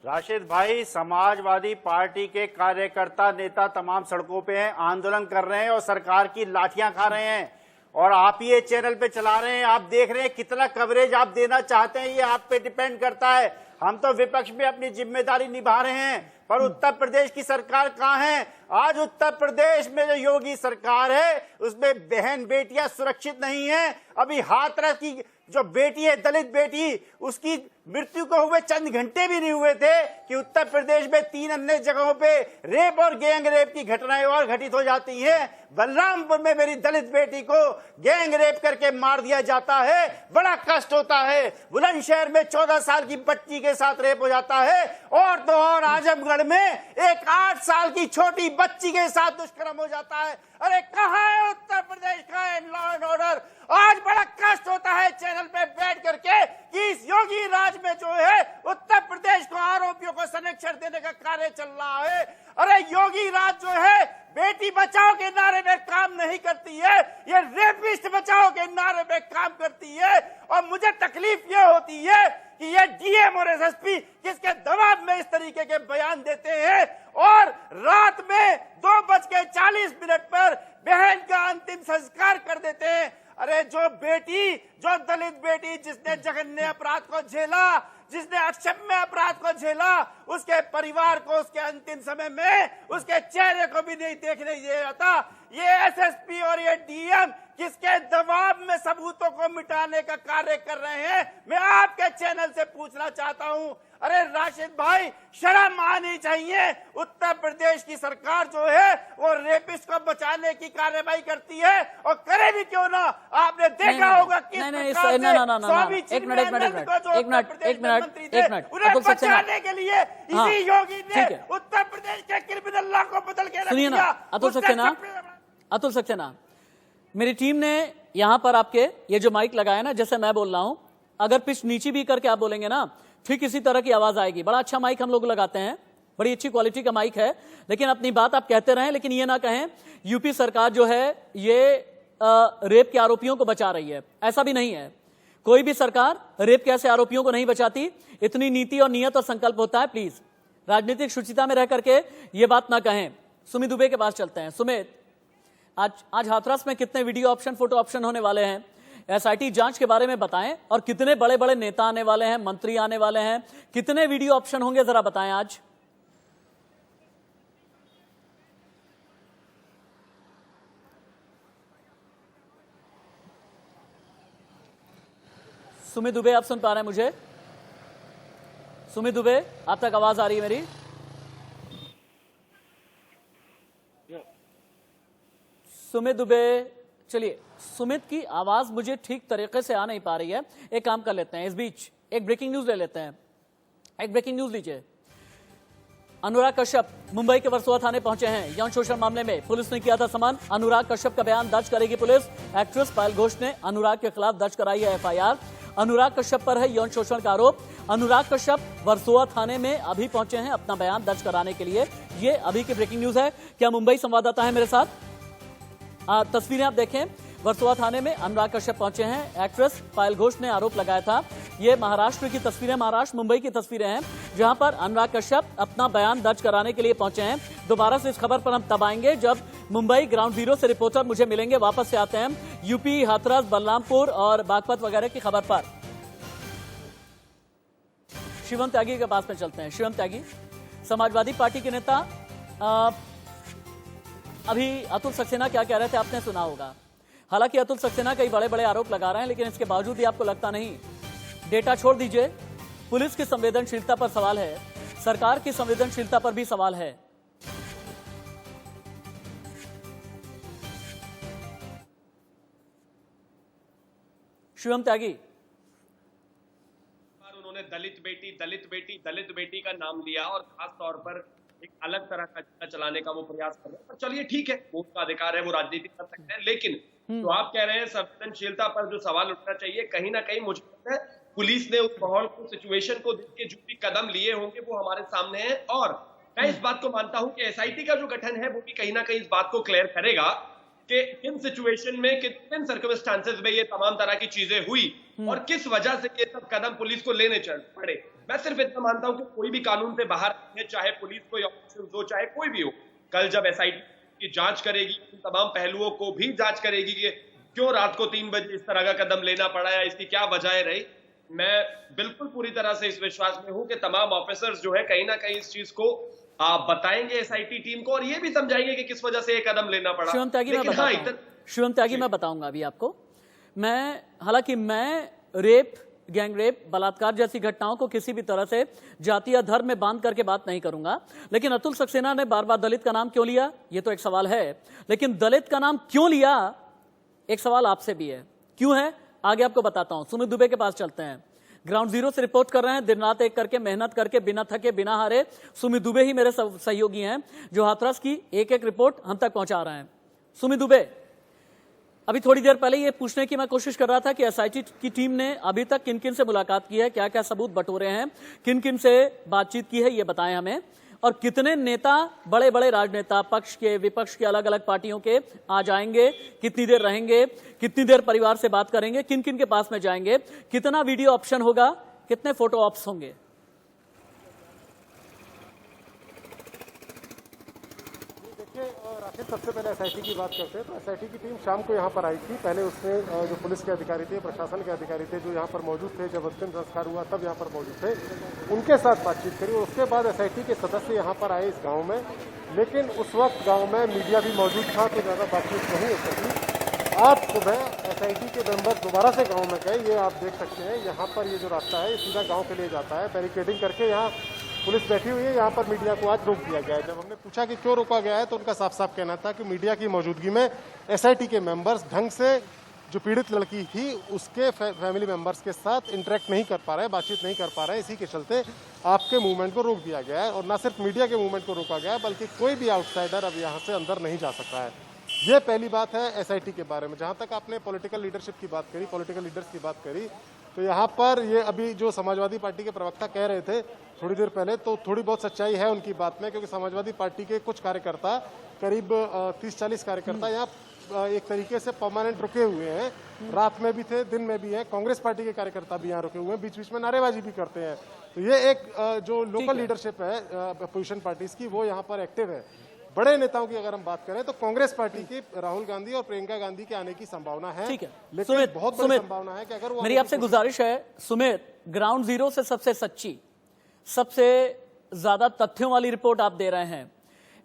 राशिद भाई, समाजवादी पार्टी के कार्यकर्ता नेता तमाम सड़कों पे हैं, आंदोलन कर रहे हैं और सरकार की लाठियां खा रहे हैं, और आप ये चैनल पे चला रहे हैं। आप देख रहे हैं कितना कवरेज आप देना चाहते हैं, ये आप पे डिपेंड करता है। हम तो विपक्ष में अपनी जिम्मेदारी निभा रहे हैं, पर उत्तर प्रदेश की सरकार कहां है। आज उत्तर प्रदेश में जो योगी सरकार है उसमें बहन बेटियां सुरक्षित नहीं है। अभी हाथरस की जो बेटी है, दलित बेटी, उसकी मृत्यु को हुए चंद घंटे भी नहीं हुए थे कि उत्तर प्रदेश में 3 अन्य जगहों पे रेप और गैंग रेप की घटनाएं और घटित हो जाती हैं। बलरामपुर में मेरी दलित बेटी को गैंग रेप करके मार दिया जाता है, बड़ा कष्ट होता है। बुलंदशहर में 14 साल की बच्ची के साथ रेप हो जाता है, और तो और आजमगढ़ में एक 8 साल की छोटी बच्ची के साथ दुष्कर्म हो जाता है। अरे कहां है उत्तर प्रदेश का लॉ एंड ऑर्डर। आज बड़ा कष्ट होता है चैनल पे बैठ करके कि इस योगी राज में जो है उत्तर प्रदेश को आरोपियों को संरक्षण देने का कार्य चल रहा है। अरे योगी राज जो है बेटी बचाओ के नारे में काम नहीं करती है, ये रेपिस्ट बचाओ के नारे में काम करती है। और मुझे तकलीफ ये होती है कि ये डीएम और एसएसपी किसके दबाव में इस तरीके के बयान देते हैं, और रात में 2:40 पर बहन का अंतिम संस्कार कर देते हैं। अरे जो दलित बेटी जिसने जघन्य अपराध को झेला, जिसने अक्षम्य अपराध को झेला, उसके परिवार को उसके अंतिम समय में उसके चेहरे को भी नहीं देखने दे रहा था। ये एसएसपी और ये डीएम किसके दबाव में सबूतों को मिटाने का कार्य कर रहे हैं, मैं आपके चैनल से पूछना चाहता हूं। अरे राशिद भाई, शर्म आनी चाहिए। उत्तर प्रदेश की सरकार जो है वो रेपिस्ट को बचाने की कार्रवाई करती है, और करे भी क्यों ना। आपने देखा होगा किस प्रकार से स्वामी चिन्मयानंद को जो उत्तर प्रदेश में मंत्री थे, उन्हें बचाने के लिए इसी योगी ने उत्तर प्रदेश के क्रिमिनल लॉ को बदल के रख दिया। अतुल सक्सेना, मेरी टीम ने यहां पर आपके ये जो माइक लगाया ना, जैसे मैं बोल रहा हूं, अगर पिच नीची भी करके आप बोलेंगे ना, ठीक इसी तरह की आवाज आएगी। बड़ा अच्छा माइक हम लोग लगाते हैं, बड़ी अच्छी क्वालिटी का माइक है, लेकिन अपनी बात आप कहते रहें, लेकिन ये ना कहें यूपी सरकार जो है ये रेप के आरोपियों को बचा रही है। ऐसा भी नहीं है, कोई भी सरकार रेप के ऐसे आरोपियों को नहीं बचाती। इतनी नीति और नियत और संकल्प होता है। प्लीज राजनीतिक शुचिता में रह करके ये बात ना कहें। सुमित दुबे के पास चलते हैं। सुमित, आज हाथरस में कितने वीडियो ऑप्शन, फोटो ऑप्शन होने वाले हैं, एसआईटी जांच के बारे में बताएं, और कितने बड़े बड़े नेता आने वाले हैं, मंत्री आने वाले हैं, कितने वीडियो ऑप्शन होंगे जरा बताएं आज। सुमित दुबे, आप सुन पा रहे हैं मुझे? सुमित दुबे, आप तक आवाज आ रही है मेरी? सुमित दुबे, चलिए, सुमित की आवाज मुझे ठीक तरीके से आ नहीं पा रही है। एक काम कर लेते हैं, इस बीच एक ब्रेकिंग न्यूज ले लेते हैं। एक ब्रेकिंग न्यूज लीजिए। अनुराग कश्यप मुंबई के वर्सोवा थाने पहुंचे हैं। यौन शोषण मामले में पुलिस ने किया था समन। अनुराग कश्यप का बयान दर्ज करेगी पुलिस। एक्ट्रेस पायल घोष ने अनुराग के खिलाफ दर्ज कराई है एफआईआर। अनुराग कश्यप पर है यौन शोषण का आरोप। अनुराग कश्यप वर्सोवा थाने में अभी पहुंचे हैं अपना बयान दर्ज कराने के लिए। ये अभी की ब्रेकिंग न्यूज है। क्या मुंबई संवाददाता है मेरे साथ? तस्वीरें आप देखें, वर्सोवा थाने में अनुराग कश्यप पहुंचे हैं। एक्ट्रेस पायल घोष ने आरोप लगाया था। ये महाराष्ट्र की तस्वीरें, महाराष्ट्र मुंबई की तस्वीरें हैं, जहां पर अनुराग कश्यप अपना बयान दर्ज कराने के लिए पहुंचे हैं। दोबारा से इस खबर पर हम तब आएंगे जब मुंबई ग्राउंड जीरो से रिपोर्टर मुझे मिलेंगे। वापस से आते हैं यूपी, हाथरस, बलरामपुर और बागपत वगैरह की खबर पर। शिवम त्यागी के पास में चलते हैं। शिवम त्यागी, समाजवादी पार्टी के नेता अभी अतुल सक्सेना क्या कह रहे थे आपने सुना होगा। हालांकि अतुल सक्सेना कई बड़े बड़े आरोप लगा रहे हैं, लेकिन इसके बावजूद भी आपको लगता नहीं। डेटा छोड़ दीजिए, पुलिस की संवेदनशीलता पर सवाल है, सरकार की संवेदनशीलता पर भी सवाल है। शिवम त्यागी, उन्होंने दलित बेटी का नाम लिया और खास तौर पर एक अलग तरह का झंडा चलाने का वो प्रयास कर रहे हैं। पर चलिए ठीक है, वो उसका अधिकार है, वो राजनीति कर सकते हैं। लेकिन जो आप कह रहे हैं संवेदनशीलता पर जो सवाल उठना चाहिए, कहीं ना कहीं मुझे लगता है पुलिस ने उस माहौल को, सिचुएशन को देख के जो भी कदम लिए होंगे वो हमारे सामने है। और मैं इस बात को मानता हूं कि एसआईटी का जो गठन है वो भी कहीं ना कहीं इस बात को क्लियर करेगा कि किन सिचुएशन में, किन सर्कमस्टांसेस में ये तमाम तरह की चीजें हुई और किस वजह से ये सब कदम पुलिस को लेने पड़े। मैं सिर्फ इतना मानता हूं कि कोई भी कानून से बाहर है, चाहे पुलिस कोई ऑफिसर्स हो, चाहे कोई भी हो। कल जब एसआईटी की जांच करेगी, तमाम पहलुओं को भी जांच करेगी कि क्यों रात को 3 बजे इस तरह का कदम लेना पड़ा या इसकी क्या वजह रही। मैं बिल्कुल पूरी तरह से इस विश्वास में हूं कि तमाम ऑफिसर्स जो है कहीं ना कहीं इस चीज को बताएंगे एसआईटी टीम को और ये भी समझाएंगे कि किस वजह से ये कदम लेना पड़ा। शिवम त्यागी, मैं बताऊंगा अभी आपको। हालांकि मैं रेप, गैंग रेप, बलात्कार जैसी घटनाओं को किसी भी तरह से जाति या धर्म में बांध करके बात नहीं करूंगा, लेकिन अतुल सक्सेना ने बार बार दलित का नाम क्यों लिया, ये तो एक सवाल है। लेकिन दलित का नाम क्यों लिया, एक सवाल आपसे भी है। क्यों है, आगे आपको बताता हूं। सुमित दुबे के पास चलते हैं। ग्राउंड जीरो से रिपोर्ट कर रहे हैं, दिन रात एक करके, मेहनत करके, बिना थके, बिना हारे। सुमित दुबे ही मेरे सहयोगी हैं जो हाथरस की एक एक रिपोर्ट हम तक पहुंचा रहे हैं। सुमित दुबे, अभी थोड़ी देर पहले ये पूछने की मैं कोशिश कर रहा था कि एसआईटी की टीम ने अभी तक किन किन से मुलाकात की है, क्या क्या सबूत बटोरे हैं, किन किन से बातचीत की है, ये बताएं हमें। और कितने नेता, बड़े बड़े राजनेता, पक्ष के, विपक्ष के, अलग अलग पार्टियों के आ जाएंगे, कितनी देर रहेंगे, कितनी देर परिवार से बात करेंगे, किन किन के पास में जाएंगे, कितना वीडियो ऑप्शन होगा, कितने फोटो ऑप्स होंगे। राशिद, सबसे पहले एसआईटी की बात करते हैं तो एसआईटी की टीम शाम को यहाँ पर आई थी। पहले उसने जो पुलिस के अधिकारी थे, प्रशासन के अधिकारी थे जो यहाँ पर मौजूद थे, जब अंतिम संस्कार हुआ तब यहाँ पर मौजूद थे, उनके साथ बातचीत करी। और उसके बाद एसआईटी के सदस्य यहाँ पर आए इस गाँव में, लेकिन उस वक्त गाँव में मीडिया भी मौजूद था तो ज़्यादा बातचीत नहीं हो सकी। आज सुबह एसआईटी के मेंबर दोबारा से गाँव में गए। ये आप देख सकते हैं, यहाँ पर ये जो रास्ता है ये सीधा गाँव के लिए जाता है। बैरिकेडिंग करके यहाँ पुलिस बैठी हुई है। यहाँ पर मीडिया को आज रोक दिया गया है। जब हमने पूछा कि क्यों रोका गया है तो उनका साफ साफ कहना था कि मीडिया की मौजूदगी में एसआईटी के मेंबर्स ढंग से जो पीड़ित लड़की थी उसके फैमिली मेंबर्स के साथ इंटरेक्ट नहीं कर पा रहे, बातचीत नहीं कर पा रहे, इसी के चलते आपके मूवमेंट को रोक दिया गया है। और न सिर्फ मीडिया के मूवमेंट को रोका गया है बल्कि कोई भी आउटसाइडर अब यहाँ से अंदर नहीं जा सकता है। ये पहली बात है एसआईटी के बारे में। जहाँ तक आपने पॉलिटिकल लीडरशिप की बात करी, पॉलिटिकल लीडर्स की बात करी, तो यहाँ पर ये अभी जो समाजवादी पार्टी के प्रवक्ता कह रहे थे थोड़ी देर पहले, तो थोड़ी बहुत सच्चाई है उनकी बात में, क्योंकि समाजवादी पार्टी के कुछ कार्यकर्ता, करीब 30-40 कार्यकर्ता यहाँ एक तरीके से परमानेंट रुके हुए हैं। रात में भी थे, दिन में भी हैं। कांग्रेस पार्टी के कार्यकर्ता भी यहाँ रुके हुए हैं, बीच बीच में नारेबाजी भी करते हैं। तो ये एक जो लोकल लीडरशिप है अपोजिशन पार्टीज की, वो यहाँ पर एक्टिव है। बड़े नेताओं की अगर हम बात करें तो कांग्रेस पार्टी की राहुल गांधी और प्रियंका गांधी के आने की संभावना है। ठीक है, लेकिन बहुत बड़ी संभावना है कि अगर वो, मेरी आपसे गुजारिश है सुमित, ग्राउंड जीरो से सबसे सच्ची, सबसे ज्यादा तथ्यों वाली रिपोर्ट आप दे रहे हैं।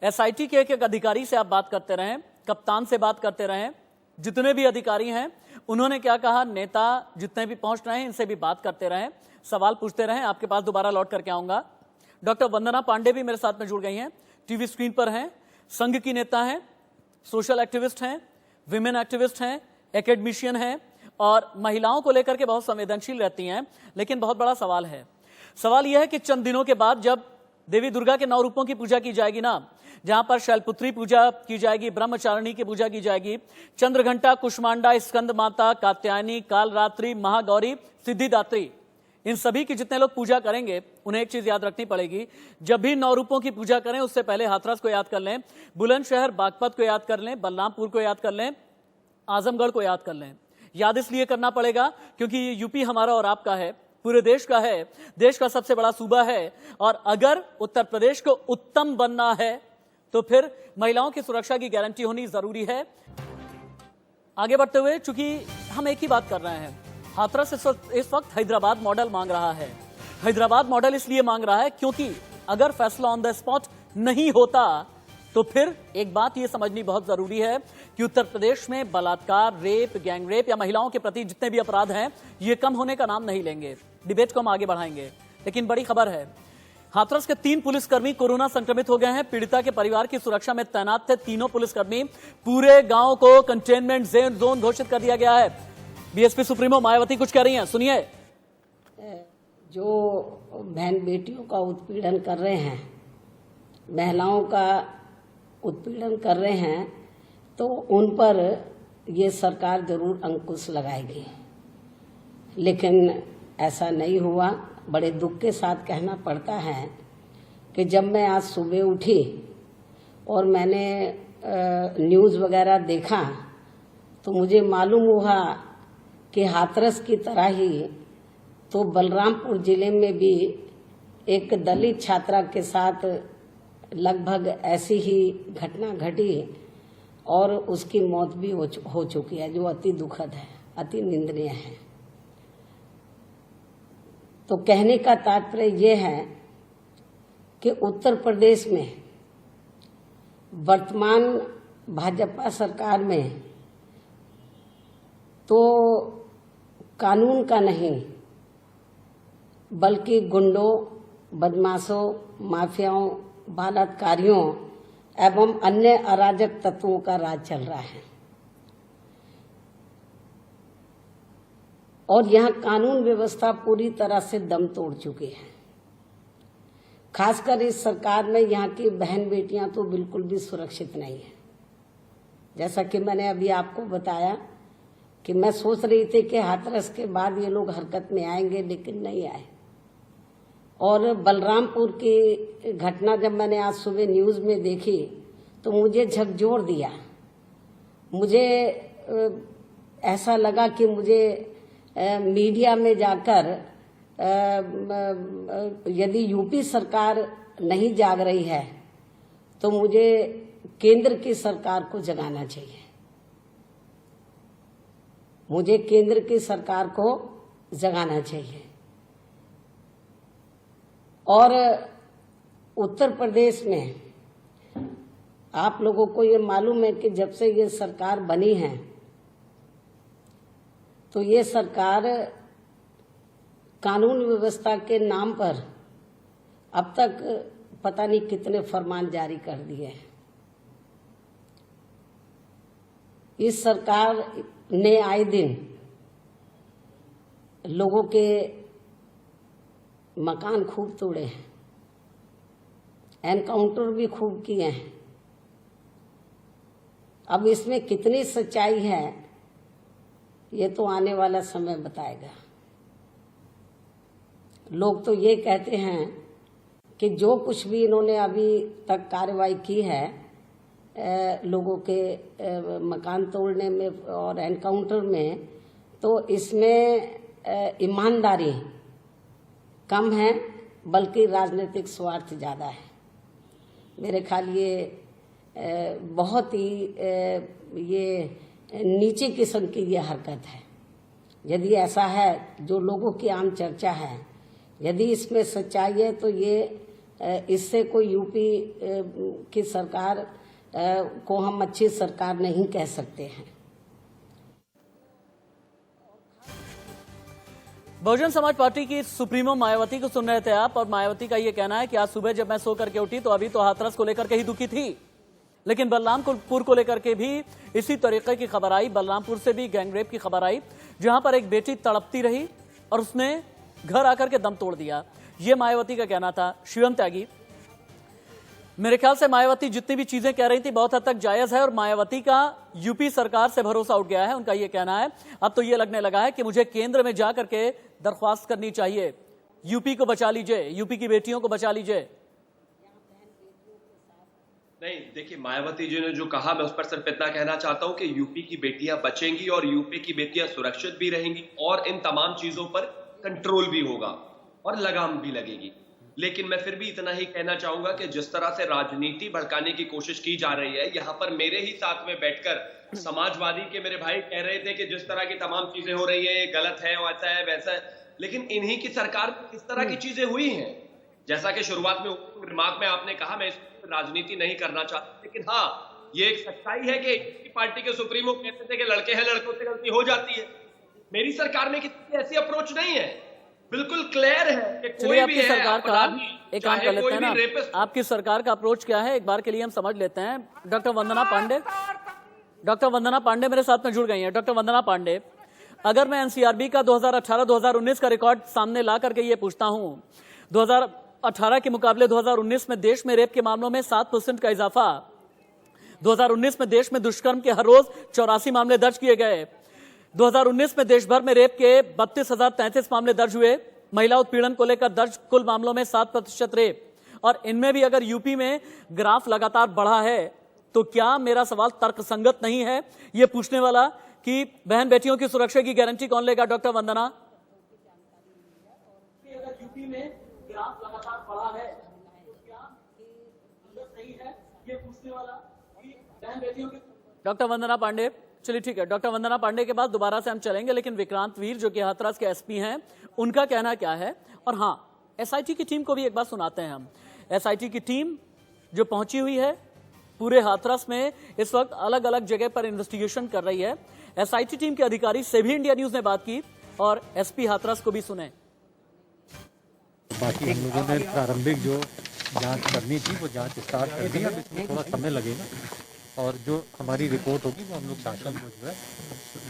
एसआईटी के एक एक अधिकारी से आप बात करते रहें, कप्तान से बात करते रहें, जितने भी अधिकारी हैं उन्होंने क्या कहा, नेता जितने भी पहुंच रहे हैं इनसे भी बात करते रहें, सवाल पूछते रहें। आपके पास दोबारा लौट करके आऊंगा। डॉक्टर वंदना पांडे भी मेरे साथ में जुड़ गई हैं, टीवी स्क्रीन पर हैं, संघ की नेता हैं, सोशल एक्टिविस्ट हैं, विमेन एक्टिविस्ट हैं, एकेडमिशियन हैं और महिलाओं को लेकर के बहुत संवेदनशील रहती हैं। लेकिन बहुत बड़ा सवाल है, सवाल यह है कि चंद दिनों के बाद जब देवी दुर्गा के 9 रूपों की पूजा की जाएगी ना, जहां पर शैलपुत्री पूजा की जाएगी, ब्रह्मचारिणी की पूजा की जाएगी, चंद्रघंटा, कुष्मांडा, स्कंद माता, कात्यायनी, कालरात्रि, महागौरी, सिद्धिदात्री, इन सभी की जितने लोग पूजा करेंगे उन्हें एक चीज याद रखनी पड़ेगी, जब भी 9 रूपों की पूजा करें उससे पहले हाथरस को याद कर लें, बुलंदशहर बागपत को याद कर लें, बलरामपुर को याद कर लें, आजमगढ़ को याद कर लें। याद इसलिए करना पड़ेगा क्योंकि ये यूपी हमारा और आपका है, पूरे देश का है, देश का सबसे बड़ा सूबा है। और अगर उत्तर प्रदेश को उत्तम बनना है तो फिर महिलाओं की सुरक्षा की गारंटी होनी जरूरी है। आगे बढ़ते हुए, चूंकि हम एक ही बात कर रहे हैं, हाथरस इस वक्त हैदराबाद मॉडल मांग रहा है। हैदराबाद मॉडल इसलिए मांग रहा है क्योंकि अगर फैसला ऑन द स्पॉट नहीं होता तो फिर एक बात यह समझनी बहुत जरूरी है कि उत्तर प्रदेश में बलात्कार, रेप, गैंग रेप या महिलाओं के प्रति जितने भी अपराध हैं ये कम होने का नाम नहीं लेंगे। डिबेट को हम आगे बढ़ाएंगे, लेकिन बड़ी खबर है, हाथरस के 3 पुलिसकर्मी कोरोना संक्रमित हो गए हैं। पीड़िता के परिवार की सुरक्षा में तैनात थे तीनों पुलिसकर्मी। पूरे गांव को कंटेनमेंट जोन घोषित कर दिया गया है। बीएसपी सुप्रीमो मायावती कुछ कह रही हैं, सुनिए। जो बहन बेटियों का उत्पीड़न कर रहे हैं, महिलाओं का उत्पीड़न कर रहे हैं, तो उन पर ये सरकार जरूर अंकुश लगाएगी, लेकिन ऐसा नहीं हुआ। बड़े दुख के साथ कहना पड़ता है कि जब मैं आज सुबह उठी और मैंने न्यूज़ वगैरह देखा तो मुझे मालूम हुआ कि हाथरस की तरह ही तो बलरामपुर जिले में भी एक दलित छात्रा के साथ लगभग ऐसी ही घटना घटी और उसकी मौत भी हो चुकी है, जो अति दुखद है, अति निंदनीय है। तो कहने का तात्पर्य ये है कि उत्तर प्रदेश में वर्तमान भाजपा सरकार में तो कानून का नहीं बल्कि गुंडों, बदमाशों, माफियाओं, बलात्कारियों एवं अन्य अराजक तत्वों का राज चल रहा है। और यहाँ कानून व्यवस्था पूरी तरह से दम तोड़ चुकी है। खासकर इस सरकार में यहाँ की बहन बेटियां तो बिल्कुल भी सुरक्षित नहीं है। जैसा कि मैंने अभी आपको बताया कि मैं सोच रही थी कि हाथरस के बाद ये लोग हरकत में आएंगे, लेकिन नहीं आए। और बलरामपुर की घटना जब मैंने आज सुबह न्यूज़ में देखी तो मुझे झकझोर दिया। मुझे ऐसा लगा कि मुझे मीडिया में जाकर यदि यूपी सरकार नहीं जाग रही है तो मुझे केंद्र की सरकार को जगाना चाहिए। मुझे केंद्र की सरकार को जगाना चाहिए। और उत्तर प्रदेश में आप लोगों को ये मालूम है कि जब से ये सरकार बनी है तो ये सरकार कानून व्यवस्था के नाम पर अब तक पता नहीं कितने फरमान जारी कर दिए हैं। इस सरकार ने आए दिन लोगों के मकान खूब तोड़े हैं, एनकाउंटर भी खूब किए हैं। अब इसमें कितनी सच्चाई है ये तो आने वाला समय बताएगा। लोग तो ये कहते हैं कि जो कुछ भी इन्होंने अभी तक कार्रवाई की है लोगों के मकान तोड़ने में और एनकाउंटर में, तो इसमें ईमानदारी कम है बल्कि राजनीतिक स्वार्थ ज़्यादा है। मेरे ख्याल ये बहुत ही ये नीचे किस्म की ये हरकत है। यदि ऐसा है जो लोगों की आम चर्चा है, यदि इसमें सच्चाई है तो ये इससे कोई यूपी की सरकार को हम अच्छी सरकार नहीं कह सकते हैं। बहुजन समाज पार्टी की सुप्रीमो मायावती को सुन रहे थे आप, और मायावती का ये कहना है कि आज सुबह जब मैं सो करके उठी तो अभी तो हाथरस को लेकर के ही दुखी थी, लेकिन बलरामपुर को लेकर के भी इसी तरीके की खबर आई। बलरामपुर से भी गैंगरेप की खबर आई, जहां पर एक बेटी तड़पती रही और उसने घर आकर के दम तोड़ दिया। ये मायावती का कहना था। शिवम त्यागी, मेरे ख्याल से मायावती जितनी भी चीजें कह रही थी बहुत हद तक जायज है और मायावती का यूपी सरकार से भरोसा उठ गया है, उनका ये कहना है। अब तो ये लगने लगा है कि मुझे केंद्र में जाकर के दरख्वास्त करनी चाहिए, यूपी को बचा लीजिए, यूपी की बेटियों को बचा लीजिए। नहीं, देखिए मायावती जी ने जो कहा मैं उस पर सिर्फ इतना कहना चाहता हूं कि यूपी की बेटियां बचेंगी और यूपी की बेटियां सुरक्षित भी रहेंगी और इन तमाम चीजों पर कंट्रोल भी होगा और लगाम भी लगेगी। लेकिन मैं फिर भी इतना ही कहना चाहूंगा कि जिस तरह से राजनीति भड़काने की कोशिश की जा रही है, यहाँ पर मेरे ही साथ में बैठकर समाजवादी के मेरे भाई कह रहे थे कि जिस तरह की तमाम चीजें हो रही है ये गलत है, वैसा है वैसा है, लेकिन इन्हीं की सरकार में किस तरह की चीजें हुई हैं। जैसा कि शुरुआत में दिमाग में आपने कहा, मैं इस राजनीति नहीं करना चाहता, लेकिन हाँ ये एक सच्चाई है कि पार्टी के सुप्रीमो कहते थे कि लड़के हैं, लड़कों से गलती हो जाती है। मेरी सरकार में किसी ऐसी अप्रोच नहीं है, बिल्कुल क्लियर है कि कोई भी है सरकार का एक काम कर लेते हैं ना, आपकी सरकार का अप्रोच क्या है एक बार के लिए हम समझ लेते हैं। डॉक्टर वंदना पांडे मेरे साथ में जुड़ गई हैं। डॉक्टर वंदना पांडे, अगर मैं एनसीआरबी का 2018-2019 का रिकॉर्ड सामने ला करके ये पूछता हूं, 2018 के मुकाबले 2019 में देश में रेप के मामलों में 7% का इजाफा, 2019 में देश में दुष्कर्म के हर रोज 84 मामले दर्ज किए गए, 2019 में देश भर में रेप के 32,033 मामले दर्ज हुए, महिला उत्पीड़न को लेकर दर्ज कुल मामलों में 7% रेप, और इनमें भी अगर यूपी में ग्राफ लगातार बढ़ा है तो क्या मेरा सवाल तर्कसंगत नहीं है ये पूछने वाला कि बहन बेटियों की सुरक्षा की गारंटी कौन लेगा? डॉक्टर वंदना, अगर यूपी में ग्राफ लगातार बढ़ा है तो क्या सही है ये पूछने वाला कि बहन बेटियों की। डॉक्टर वंदना पांडे, चलिए ठीक है, डॉक्टर वंदना पांडे के बाद दोबारा से हम चलेंगे, लेकिन विक्रांत वीर जो कि हाथरस के एसपी हैं उनका कहना क्या है। और हाँ, एसआईटी की टीम को भी एक बार सुनाते हैं हम। एसआईटी की टीम जो पहुंची हुई है पूरे हाथरस में, इस वक्त अलग अलग जगह पर इन्वेस्टिगेशन कर रही है। एसआईटी टीम के अधिकारी से भी इंडिया न्यूज ने बात की और एसपी हाथरस को भी सुने। बाकी हम लोगों ने प्रारंभिक जो जांच करनी थी वो जांच स्टार्ट कर दी, अब इसमें थोड़ा समय लगेगा और जो हमारी रिपोर्ट होगी वो हम लोग शासन को जो है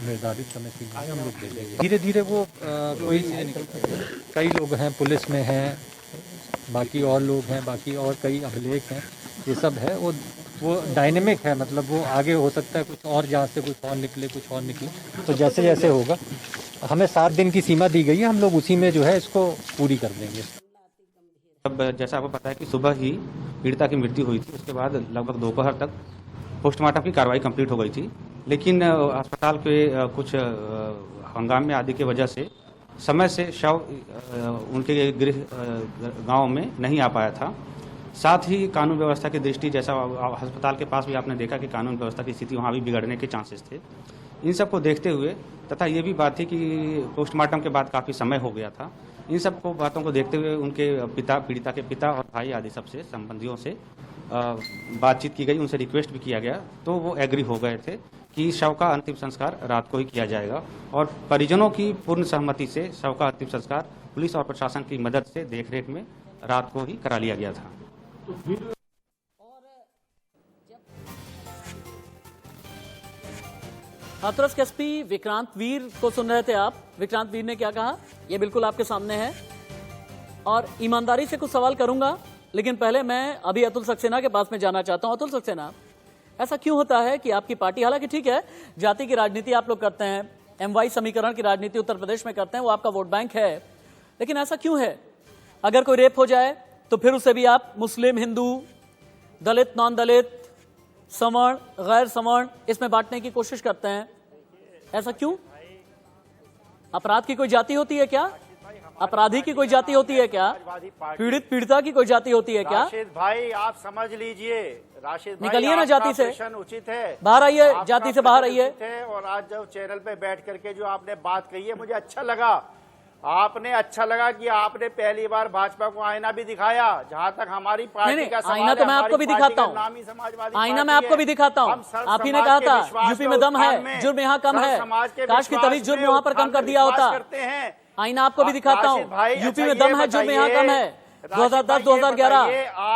निर्धारित समय सीमा में हम लोग दे देंगे। धीरे धीरे वो कोई कई लोग हैं पुलिस में हैं, बाकी और लोग हैं, बाकी और कई अभिलेख हैं, ये सब है वो डायनेमिक है, मतलब वो आगे हो सकता है कुछ और जांच से कुछ और निकले, कुछ और निकले, तो जैसे जैसे होगा हमें 7 दिन की सीमा दी गई है, हम लोग उसी में जो है इसको पूरी कर देंगे। अब जैसा आपको पता है कि सुबह ही पीड़िता की मृत्यु हुई थी, उसके बाद लगभग दोपहर तक पोस्टमार्टम की कार्रवाई कंप्लीट हो गई थी, लेकिन अस्पताल के कुछ हंगामे आदि की वजह से समय से शव उनके गृह गांव में नहीं आ पाया था। साथ ही कानून व्यवस्था की दृष्टि, जैसा अस्पताल के पास भी आपने देखा कि कानून व्यवस्था की स्थिति वहाँ भी बिगड़ने के चांसेस थे। इन सब को देखते हुए तथा ये भी बात थी कि पोस्टमार्टम के बाद काफ़ी समय हो गया था, इन सब को बातों को देखते हुए उनके पिता, पीड़िता के पिता और भाई आदि सबसे संबंधियों से बातचीत की गई, उनसे रिक्वेस्ट भी किया गया, तो वो एग्री हो गए थे कि शव का अंतिम संस्कार रात को ही किया जाएगा और परिजनों की पूर्ण सहमति से शव का अंतिम संस्कार पुलिस और प्रशासन की मदद से देखरेख में रात को ही करा लिया गया था। हाथरस के एसपी विक्रांत वीर को सुन रहे थे आप। विक्रांत वीर ने क्या कहा ये बिल्कुल आपके सामने है और ईमानदारी से कुछ सवाल करूंगा, लेकिन पहले मैं अभी अतुल सक्सेना के पास में जाना चाहता हूं। अतुल सक्सेना, ऐसा क्यों होता है कि आपकी पार्टी, हालांकि ठीक है जाति की राजनीति आप लोग करते हैं, MY समीकरण की राजनीति उत्तर प्रदेश में करते हैं, वो आपका वोट बैंक है, लेकिन ऐसा क्यों है अगर कोई रेप हो जाए तो फिर उसे भी आप मुस्लिम, हिंदू, दलित, नॉन दलित, सवर्ण, गैर सवर्ण इसमें बांटने की कोशिश करते हैं? ऐसा क्यों? अपराध की कोई जाति होती है क्या? अपराधी की कोई जाति होती है क्या? पीड़ित पीड़िता की कोई जाति होती है क्या? राशिद भाई आप समझ लीजिए, राशिद भाई निकलिए ना जाति से, उचित है, बाहर आइए, जाति से बाहर आइए। और आज जो चैनल पे बैठ करके जो आपने बात कही है मुझे अच्छा लगा, आपने अच्छा लगा कि आपने पहली बार भाजपा को आईना भी दिखाया। जहां तक हमारी पार्टी का सवाल आईना तो मैं आपको भी दिखाता हूँ, आईना मैं आपको भी दिखाता हूँ। आप ही ने कहा था यूपी में दम है, जुर्म यहाँ कम है, काश की तभी जुर्म वहाँ पर कम कर दिया होता। आईना आपको भी दिखाता हूँ, यूपी में दम है, जुर्म यहाँ कम है। 2010-2011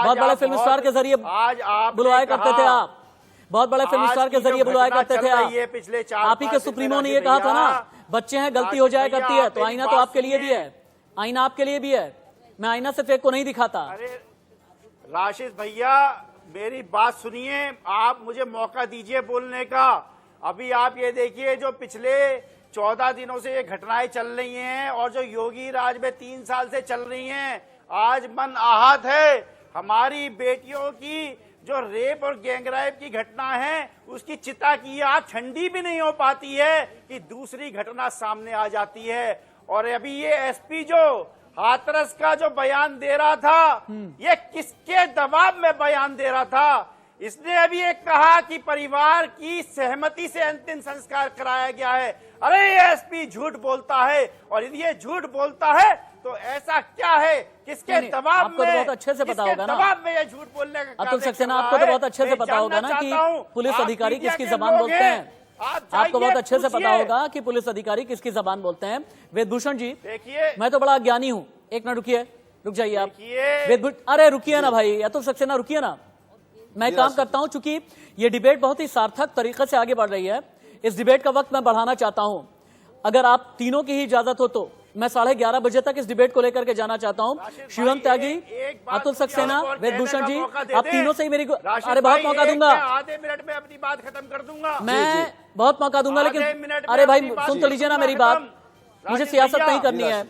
बहुत बड़े फिल्म स्टार के जरिए बुलवाया करते थे आप, बहुत बड़े फिल्म स्टार के जरिए बुलवाया करते थे आप ही के सुप्रीमो ने ये कहा था ना, बच्चे हैं गलती हो जाया करती है, तो आईना तो आपके लिए भी है, आईना आपके लिए भी है। मैं आईना से फेक को नहीं दिखाता। राशिद भैया मेरी बात सुनिए, आप मुझे मौका दीजिए बोलने का। अभी आप ये देखिए, जो पिछले 14 दिनों से ये घटनाएं चल रही हैं और जो योगी राज में 3 साल से चल रही हैं, आज मन आहत है। हमारी बेटियों की जो रेप और गैंगरेप की घटना है, उसकी चिता की आग ठंडी भी नहीं हो पाती है कि दूसरी घटना सामने आ जाती है। और अभी ये एसपी जो हाथरस का जो बयान दे रहा था, ये किसके दबाव में बयान दे रहा था? इसने अभी एक कहा कि परिवार की सहमति से अंतिम संस्कार कराया गया है। अरे ये एसपी झूठ बोलता है, और यदि ये झूठ बोलता है तो ऐसा क्या है, किसके दबाव आपको में, तो बहुत अच्छे से पता होगा ना, दबाव में ये झूठ बोलने का अतुल सक्सेना, आपको तो बहुत अच्छे से पता होगा ना कि पुलिस अधिकारी किसकी जबान बोलते हैं। आपको बहुत अच्छे से पता होगा कि पुलिस अधिकारी किसकी जबान बोलते हैं। वेदभूषण जी, देखिए मैं तो बड़ा ज्ञानी हूँ, एक मिनट रुकिए, रुक जाइए आप। वेदभूषण, अरे रुकिए ना भाई, अतुल सक्सेना रुकिए ना। मैं काम करता हूं, चूंकि ये डिबेट बहुत ही सार्थक तरीके से आगे बढ़ रही है, इस डिबेट का वक्त मैं बढ़ाना चाहता हूं। अगर आप तीनों की ही इजाजत हो तो मैं 11:30 बजे तक इस डिबेट को लेकर के जाना चाहता हूं। शिवम त्यागी, अतुल सक्सेना, वेदभूषण जी, आप तीनों से ही मेरी, अरे बहुत मौका दूंगा, आधे मिनट में अपनी बात खत्म कर दूंगा, मैं बहुत मौका दूंगा, लेकिन अरे भाई सुन तो लीजिए ना मेरी बात। मुझे सियासत नहीं करनी है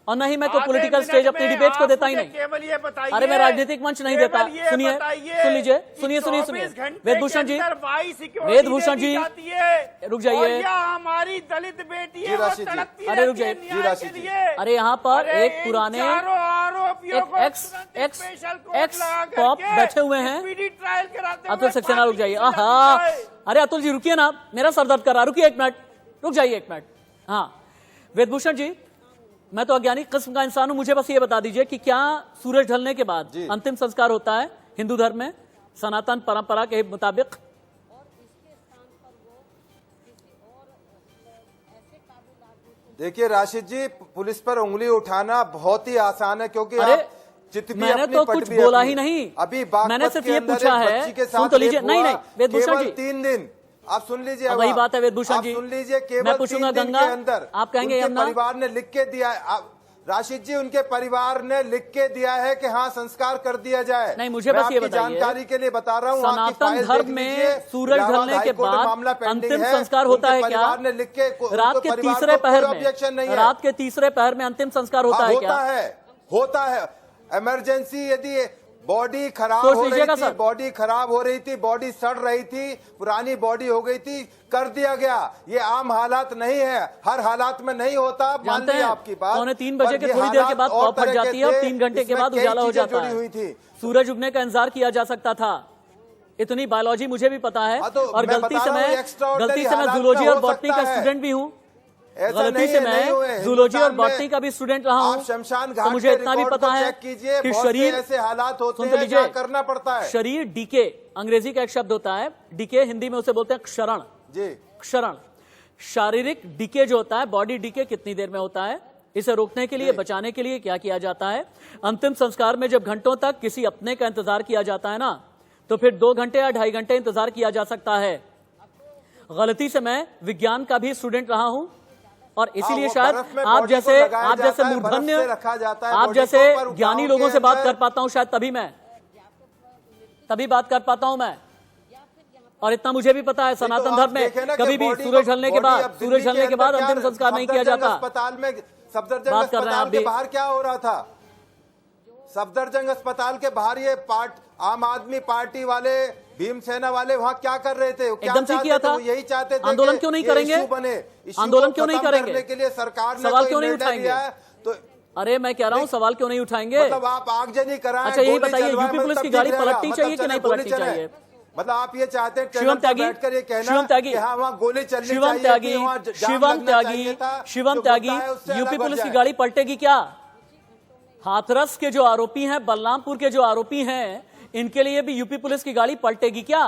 और न ही मैं कोई पॉलिटिकल स्टेज अपनी डिबेट को देता ही नहीं। केवल ये बताइए, अरे मैं राजनीतिक मंच नहीं देता। सुनिए, सुन लीजिए, सुनिए वेदभूषण जी, वेदभूषण जी रुक जाइए, हमारी दलित बेटी है, अरे रुक जाइए, अरे यहाँ पर एक पुराने एक्स पॉप बैठे हुए हैं। अतुल सक्सेना रुक जाइए, अरे अतुल जी रुकिए ना, मेरा सर दर्द कर रहा, रुकिए 1 मिनट, रुक जाइए 1 मिनट। हाँ वेदभूषण जी, मैं तो अज्ञानी किस्म का इंसान हूं, मुझे बस ये बता दीजिए कि क्या सूरज ढलने के बाद अंतिम संस्कार होता है हिंदू धर्म में सनातन परंपरा के मुताबिक? देखिए राशिद जी, पुलिस पर उंगली उठाना बहुत ही आसान है, क्योंकि मैंने तो कुछ बोला ही नहीं, अभी मैंने सिर्फ ये पूछा है, सुन तो लीजिए, नहीं वेदभूषण जी, 3 दिन आप सुन लीजिए, वही बात है वेदभूषण जी, सुन लीजिए, केवल मैं पूछूंगा 3 दिन गंगा, के अंदर आप कहेंगे यमुना, परिवार ने लिख के दिया है, राशिद जी उनके परिवार ने लिख के दिया है कि हाँ संस्कार कर दिया जाए। नहीं मुझे बस ये बताइए, जानकारी के लिए बता रहा हूँ, सनातन धर्म में सूरज ढलने के बाद अंतिम संस्कार होता है क्या? रात के तीसरे पहर में अंतिम संस्कार होता है क्या? होता है। इमरजेंसी यदि बॉडी खराब हो रही थी, बॉडी सड़ रही थी, पुरानी बॉडी हो गई थी, कर दिया गया। ये आम हालात नहीं है, हर हालात में नहीं होता। जानते हैं आपकी बात, 2:45 बजे के थोड़ी देर के बाद पॉप फट जाती है और 3 घंटे के बाद उजाला हो जाता है। सूरज उगने का इंतजार किया जा सकता था, इतनी बायोलॉजी मुझे भी पता है, और गलती से मैं जूलॉजी और बॉटनी का स्टूडेंट भी हूँ, गलती से मैं जूलॉजी और बॉटनी का भी स्टूडेंट रहा हूँ, तो मुझे इतना भी पता है कि शरीर, ऐसे हालात होते सुन तो लीजिए, करना पड़ता है। शरीर डीके, अंग्रेजी का एक शब्द होता है डीके, हिंदी में उसे बोलते हैं क्षरण। क्षरण, शारीरिक डीके जो होता है, बॉडी डीके कितनी देर में होता है, इसे रोकने के लिए, बचाने के लिए क्या किया जाता है? अंतिम संस्कार में जब घंटों तक किसी अपने का इंतजार किया जाता है ना, तो फिर 2 घंटे या 2.5 घंटे इंतजार किया जा सकता है। गलती से मैं विज्ञान का भी स्टूडेंट रहा हूं, और इसीलिए शायद आप जैसे मूर्धन्य, आप जैसे ज्ञानी लोगों से बात कर पाता हूं, शायद तभी बात कर पाता हूं मैं। और इतना मुझे भी पता है, सनातन धर्म में कभी भी सूरज ढलने के बाद अंतिम संस्कार नहीं किया जाता। अस्पताल में, सफदरजंग अस्पताल के बाहर क्या हो रहा था? सफदरजंग अस्पताल के बाहर ये आम आदमी पार्टी वाले, भीमसेना वाले वहाँ क्या कर रहे थे? एकदम ठीक किया था, यही चाहते थे आंदोलन क्यों नहीं करेंगे? आंदोलन क्यों नहीं करेंगे? के लिए सरकार ने सवाल क्यों नहीं उठाएंगे? तो अरे मैं कह रहा हूँ, सवाल क्यों नहीं उठाएंगे? मतलब आप आगजनी कराएं। अच्छा यही बताइए, यूपी पुलिस की गाड़ी पलटनी चाहिए कि नहीं पलटनी चाहिए? मतलब आप ये चाहते हैं शिवम त्यागी, गोली चलनी शिवम त्यागी, यूपी पुलिस की गाड़ी पलटेगी क्या? हाथरस के जो आरोपी हैं, बलरामपुर के जो आरोपी हैं, इनके लिए भी यूपी पुलिस की गाड़ी पलटेगी क्या?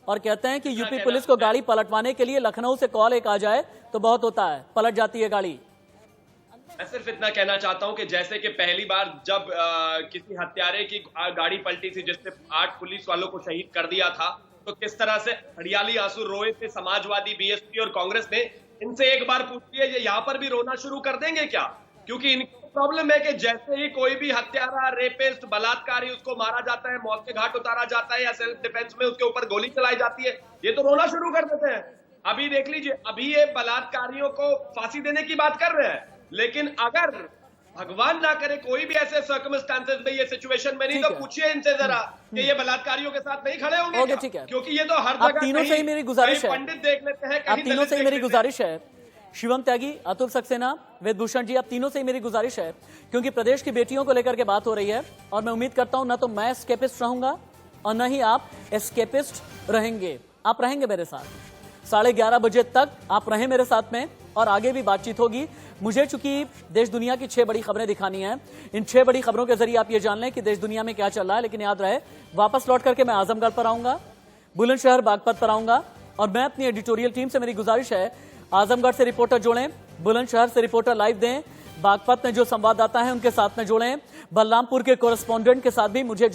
और कहते हैं कि यूपी पुलिस को गाड़ी पलटवाने के लिए लखनऊ से कॉल एक आ जाए तो बहुत होता है, पलट जाती है गाड़ी। मैं सिर्फ इतना कहना चाहता हूं कि जैसे कि पहली बार जब किसी हत्यारे की गाड़ी पलटी थी जिसने 8 पुलिस वालों को शहीद कर दिया था, तो किस तरह से हरियाली आंसू रोए थे समाजवादी, बीएसपी और कांग्रेस ने। इनसे एक बार पूछिए, ये यहाँ पर भी रोना शुरू कर देंगे क्या? क्योंकि इनके प्रॉब्लम है कि जैसे ही कोई भी हत्यारा, रेपिस्ट, बलात्कारी, उसको मारा जाता है, मौत के घाट उतारा जाता है या सेल्फ डिफेंस में उसके ऊपर गोली चलाई जाती है, ये तो रोना शुरू कर देते हैं। अभी देख लीजिए, अभी ये बलात्कारियों को फांसी देने की बात कर रहे हैं, लेकिन अगर भगवान ना करे कोई भी ऐसे सर्कमस्टांसेस में, ये सिचुएशन में नहीं, तो पूछिए इनसे जरा कि ये बलात्कारियों के साथ नहीं खड़े होंगे क्या? ठीक है, क्योंकि ये तो हर आप जगह तीनों से ही मेरी गुजारिश है, पंडित देख लेते हैं, आप तीनों से ही मेरी गुजारिश है, शिवम त्यागी, अतुल सक्सेना, वेदभूषण जी, आप तीनों से ही मेरी गुजारिश है, क्योंकि प्रदेश की बेटियों को लेकर के बात हो रही है और मैं उम्मीद करता हूं ना तो मैं एस्केपिस्ट रहूंगा और न ही आप एस्केपिस्ट रहेंगे। आप रहेंगे मेरे साथ 11:30 बजे तक, आप रहें मेरे साथ में और आगे भी बातचीत होगी। मुझे चूंकि देश दुनिया की 6 बड़ी खबरें दिखानी हैं, इन 6 बड़ी खबरों के जरिए आप ये जान लें कि देश दुनिया में क्या चल रहा है, लेकिन याद रहे वापस लौट करके मैं आजमगढ़ पर आऊंगा, बुलंदशहर बागपत पर आऊंगा और मैं अपनी एडिटोरियल टीम से मेरी गुजारिश है, आजमगढ़ से रिपोर्टर जोड़ें, बुलंदशहर से रिपोर्टर लाइव दें, बागपत में जो संवाददाता हैं उनके साथ में जोड़ें, बलरामपुर के कोरेस्पोंडेंट के साथ भी मुझे